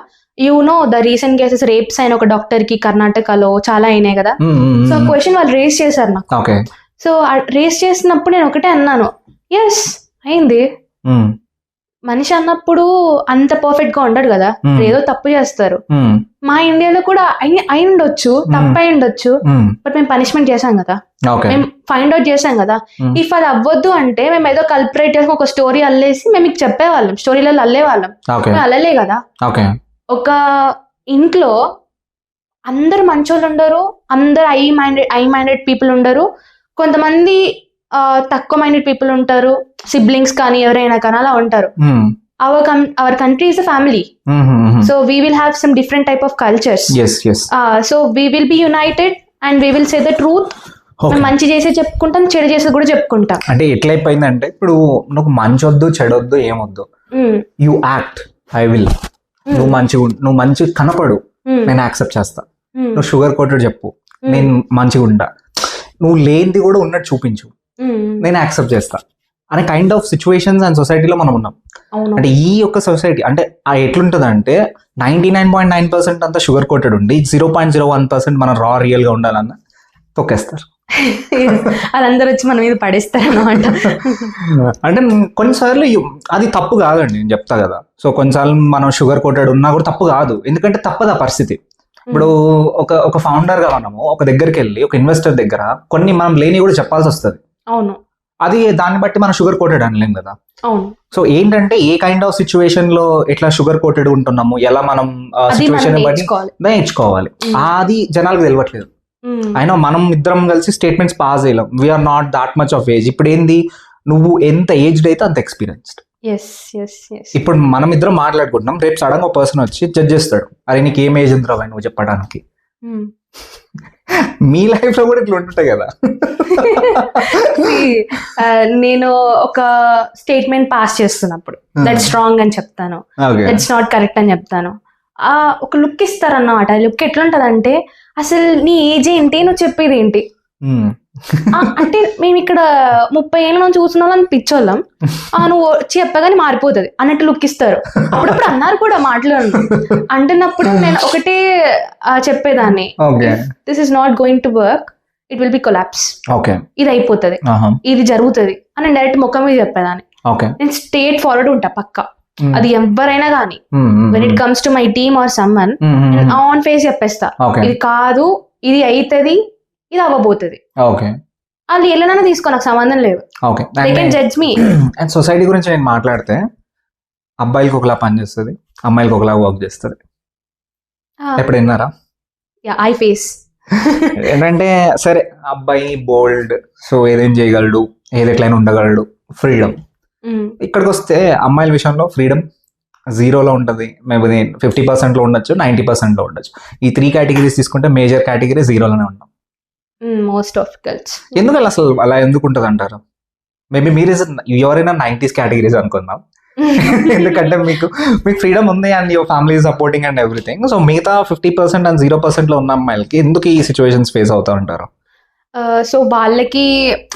S2: you know the recent cases rapes అయిన ఒక డాక్టర్ కి కర్ణాటకలో చాలా అయినాయి కదా. సో క్వశ్చన్ వాళ్ళు రేస్ చేశారు నాకు. సో రేస్ చేసినప్పుడు నేను ఒకటే అన్నాను, ఎస్ అయింది. మనిషి అన్నప్పుడు అంత పర్ఫెక్ట్ గా ఉండడు కదా, ఏదో తప్పు చేస్తారు. మా ఇండియాలో కూడా అయి ఉండొచ్చు, తప్పు అయి ఉండొచ్చు, బట్ మేము పనిష్మెంట్ చేసాం కదా, మేము ఫైండ్ అవుట్ చేసాం కదా. ఇఫ్ అది అవ్వద్దు అంటే మేము ఏదో కల్పరేట్ చేసి ఒక స్టోరీ అల్లేసి మేము మీకు చెప్పేవాళ్ళం, స్టోరీలలో అల్లేవాళ్ళం. అల్లలే కదా. ఒక ఇంట్లో అందరు మంచోళ్ళు ఉండరు, అందరు ఐ మైండెడ్ పీపుల్ ఉండరు, కొంతమంది తక్కువ మైండెడ్ పీపుల్ ఉంటారు, సిబ్లింగ్స్ కానీ ఎవరైనా కానీ అలా ఉంటారు. Our country is a family, so we will have some different type of cultures. So we will be United and we will say the truth. మంచి చేసే చెప్పుకుంటాం, చెడు చేసేది కూడా చెప్పుకుంటాం.
S1: అంటే ఎట్లయిపోయిందంటే ఇప్పుడు నువ్వు మంచొద్దు చెడొద్దు ఏమొద్దు, యు యాక్ట్, ఐ విల్. నువ్వు మంచి కనపడు, నేను యాక్సెప్ట్ చేస్తా. నువ్వు షుగర్ కోటెడ్ చెప్పు, నేను మంచిగా ఉంటా. నువ్వు లేనిది కూడా ఉన్నట్టు చూపించు, నేను యాక్సెప్ట్ చేస్తా అనే కైండ్ ఆఫ్ సిచ్యువేషన్స్ అండ్ సొసైటీలో మనం ఉన్నాం. అంటే ఈ యొక్క సొసైటీ అంటే ఎట్లుంటది అంటే 99.9% అంతా షుగర్ కోటెడ్ ఉండి 0.01% మనం రా రియల్ గా ఉండాలన్న తొక్కేస్తారు.
S2: అదందరూ వచ్చి మన మీద పడేస్తారు అన్నమాట.
S1: అంటే కొన్నిసార్లు అది తప్పు కాదండి, నేను చెప్తా కదా. సో కొన్నిసార్లు మనం షుగర్ కోటెడ్ ఉన్నా కూడా తప్పు కాదు, ఎందుకంటే తప్పదు ఆ పరిస్థితి. ఇప్పుడు ఒక ఫౌండర్ గా మనము ఒక దగ్గరికి వెళ్ళి ఒక ఇన్వెస్టర్ దగ్గర కొన్ని మనం లేని కూడా చెప్పాల్సి వస్తుంది.
S2: అవును,
S1: అది దాన్ని బట్టి మనం షుగర్ కోటెడ్ అనలేం కదా.
S2: అవును.
S1: సో ఏంటంటే ఏ కైండ్ ఆఫ్ సిచ్యువేషన్ లో ఎట్లా షుగర్ కోటెడ్ ఉంటున్నాము, ఎలా మనం సిచ్యువేషన్ బట్టి నేర్చుకోవాలి, అది జనాలకు తెలియట్లేదు. అయినా మనం ఇద్దరం కలిసి స్టేట్మెంట్స్ పాస్ అయ్యాం, we're not that much of age. ఇప్పుడు ఏంది, నువ్వు ఎంత ఏజ్డ్ అయితే అంత ఎక్స్పీరియన్స్డ్. ఇప్పుడు మనం ఇద్దరం మాట్లాడుకుంటున్నాం, రేపు సడన్ గా ఒక పర్సన్ వచ్చి జడ్జ్ చేస్తాడు, అరే నీకు ఏం ఏజ్ ఉందిరా నువ్వు చెప్పడానికి. మీ లైఫ్ లో కూడా ఇట్లా ఉంటుంటాయి కదా.
S2: నేను ఒక స్టేట్మెంట్ పాస్ చేస్తున్నప్పుడు దట్స్ రాంగ్ అని చెప్తాను, దట్స్ నాట్ కరెక్ట్ అని చెప్తాను. ఒక లుక్ ఇస్తారన్నమాట. లుక్ ఎట్లుంటదంటే, అసలు నీ ఏజ్ ఏంటి, నువ్వు చెప్పేది ఏంటి. అంటే మేము ఇక్కడ 30 ఏళ్ళ నుంచి చూసిన వాళ్ళని పిచ్చోళ్ళం, నువ్వు చెప్పగానే మారిపోతుంది అన్నట్టు లుక్ ఇస్తారు. అప్పుడప్పుడు అన్నారు కూడా మాటలు అంటున్నప్పుడు నేను ఒకటే చెప్పేదాన్ని, this is not going to work, it will be collapse, ఇది అయిపోతుంది, ఇది జరుగుతుంది అని డైరెక్ట్ ముఖం మీద చెప్పేదాన్ని. నేను స్ట్రేట్ ఫార్వర్డ్ ఉంటా పక్కా, అది ఎవరైనా కానీ. When it comes to my team or someone, on face చెప్పేస్తా, ఇది కాదు, ఇది అవుతుంది, ఇది అవ్వబోతుంది. వాళ్ళు ఎల్లనైనా తీసుకో, నాకు సంబంధం లేదు.
S1: Okay.
S2: They can judge me.
S1: And society గురించి నేను మాట్లాడితే అబ్బాయిలకు ఒకలా పని చేస్తుంది, అమ్మాయిలకు ఒకలా వర్క్ చేస్తుంది. ఎప్పుడు విన్నారా?
S2: I face.
S1: ఏంటంటే సరే అబ్బాయి బోల్డ్, సో ఏదేం చేయగలడు, ఏది ఎట్లయినా ఉండగలడు, ఫ్రీడమ్. ఇక్కడికి వస్తే అమ్మాయిల విషయంలో ఫ్రీడమ్ 0లో ఉంటుంది, మేబీ 50% లో ఉండొచ్చు, 90% లో ఉండొచ్చు. ఈ 3 కేటగిరీస్ తీసుకుంటే మేజర్ కేటగిరీ 0లోనే ఉంటాం.
S2: Most of girls.
S1: ఎందుకు అసలు అలా ఎందుకు ఉంటుంది అంటారు? మేబీ మీరు ఎవరైనా 90s కేటగిరీస్ అనుకుందాం. ఎందుకంటే మీకు ఫ్రీడమ్ ఉంది and your family supporting and everything. So మిగతా 50% అండ్ 0% లో ఉన్న అమ్మాయిలకి ఎందుకు ఈ సిచ్యువేషన్స్ ఫేస్ అవుతా ఉంటారు?
S2: సో వాళ్ళకి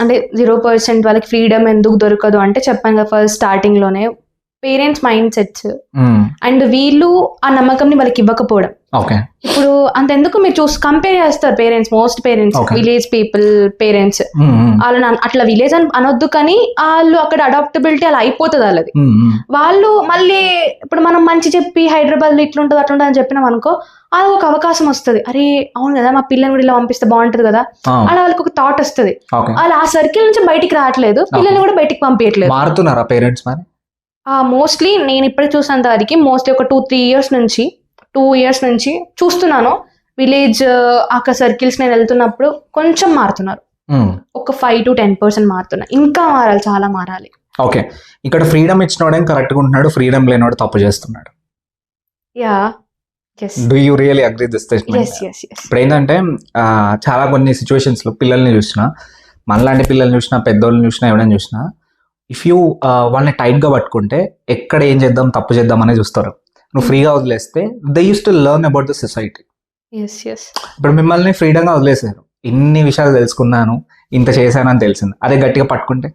S2: అంటే 0% వాళ్ళకి ఫ్రీడమ్ ఎందుకు దొరకదు అంటే చెప్పాను కదా ఫస్ట్ స్టార్టింగ్ లోనే, పేరెంట్స్ మైండ్ సెట్స్ అండ్ వీళ్ళు ఆ నమ్మకంని వాళ్ళకి ఇవ్వకపోవడం.
S1: ఓకే.
S2: ఇప్పుడు అంతెందుకు మీరు కంపేర్ చేస్తారు parents, most parents, village people parents, వాళ్ళని అట్లా విలేజ్ అని అనొద్దు కానీ వాళ్ళు అక్కడ అడాప్టబిలిటీ అలా అయిపోతుంది వాళ్ళది. వాళ్ళు మళ్ళీ ఇప్పుడు మనం మంచి చెప్పి హైదరాబాద్ ఇట్లుంటది అట్లుంటది అని చెప్పినాం అనుకో, వాళ్ళకి ఒక అవకాశం వస్తుంది, అరే అవును కదా మా పిల్లని కూడా ఇలా పంపిస్తే బాగుంటది కదా అలా వాళ్ళకి ఒక థాట్ వస్తుంది. వాళ్ళు ఆ సర్కిల్ నుంచి బయటికి రావట్లేదు, పిల్లల్ని కూడా బయటికి పంపించట్లేదు.
S1: మారుతున్నారా పేరెంట్స్ మరి?
S2: మోస్ట్లీ నేను ఇప్పుడు చూసినంత వరకు మోస్ట్లీ ఒక 2 ఇయర్స్ నుంచి చూస్తున్నాను. విలేజ్ ఆ సర్కిల్స్ నేను వెళ్తున్నప్పుడు కొంచెం మారుతున్నారు, ఒక 5 to 10% మారుతున్నారు. ఇంకా మారాలి, చాలా మారాలి.
S1: ఓకే. ఇక్కడ ఫ్రీడమ్ ఇచ్చినోడే కరెక్ట్గా ఉంటున్నాడు, ఫ్రీడమ్ లేనివాడు తప్పు చేస్తున్నాడు.
S2: Yeah.
S1: Do you really agree this statement? ఇప్పుడు ఏంటంటే చాలా కొన్ని సిచ్యువేషన్స్ లో పిల్లల్ని చూసినా, మనలాంటి పిల్లల్ని చూసినా, పెద్దోళ్ళని చూసినా, ఎవరైనా చూసినా, ఇఫ్ యూ వాళ్ళని టైట్గా పట్టుకుంటే ఎక్కడ ఏం చేద్దాం, తప్పు చేద్దాం అనేది చూస్తారు. నువ్వు ఫ్రీగా వదిలేస్తే they use to learn about the society. ఇప్పుడు మిమ్మల్ని ఫ్రీడంగా వదిలేసారు, ఇన్ని విషయాలు తెలుసుకున్నాను, ఇంత చేశానని తెలిసింది, అదే గట్టిగా పట్టుకుంటే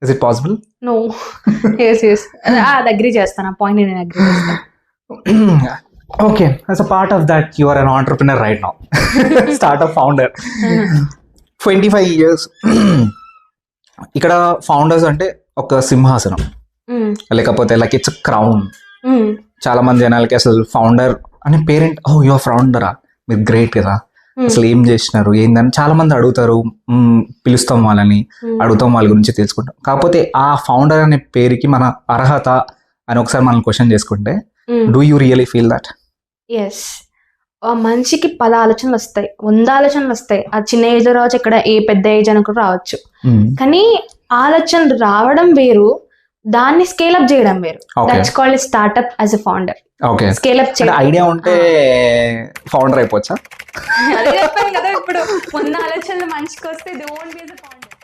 S1: is it possible?
S2: No. Agree చేస్తాను, పాయింట్ నేను అగ్రీ చేస్తాను.
S1: Okay, as a part of that, you are an entrepreneur right now. Startup founder. 25 years. ఇక్కడ ఫౌండర్స్ అంటే ఒక సింహాసనం, లేకపోతే లైక్ ఇట్స్ క్రౌన్. చాలా మంది జనాలకి అసలు ఫౌండర్ అనే పేరెంట్, ఓ యువర్ ఫౌండరా, మీరు గ్రేట్ కదా, అసలు ఏం చేసినారు ఏందని చాలా మంది అడుగుతారు. పిలుస్తాం వాళ్ళని, అడుగుతాం వాళ్ళ గురించి తెలుసుకుంటాం. కాకపోతే ఆ ఫౌండర్ అనే పేరుకి మన అర్హత అని ఒకసారి మనం క్వశ్చన్ చేసుకుంటే, do you really feel that?
S2: Yes. మనిషికి 10 ఆలోచనలు వస్తాయి, 100 ఆలోచనలు వస్తాయి. ఆ చిన్న ఏజ్ లో రావచ్చు, ఇక్కడ ఏ పెద్ద ఏజ్ అని కూడా రావచ్చు. కానీ ఆలోచనలు రావడం వేరు, దాన్ని స్కేల్ అప్ చేయడం వేరు. That's called startup as a founder.
S1: Okay.
S2: Scale up చేయడం.
S1: ఐడియా ఉంటే ఫౌండర్ అయిపోవచ్చా?
S2: అదే చెప్పాను కదా, ఇప్పుడు 100 ఆలోచనలు మనిషికి వస్తే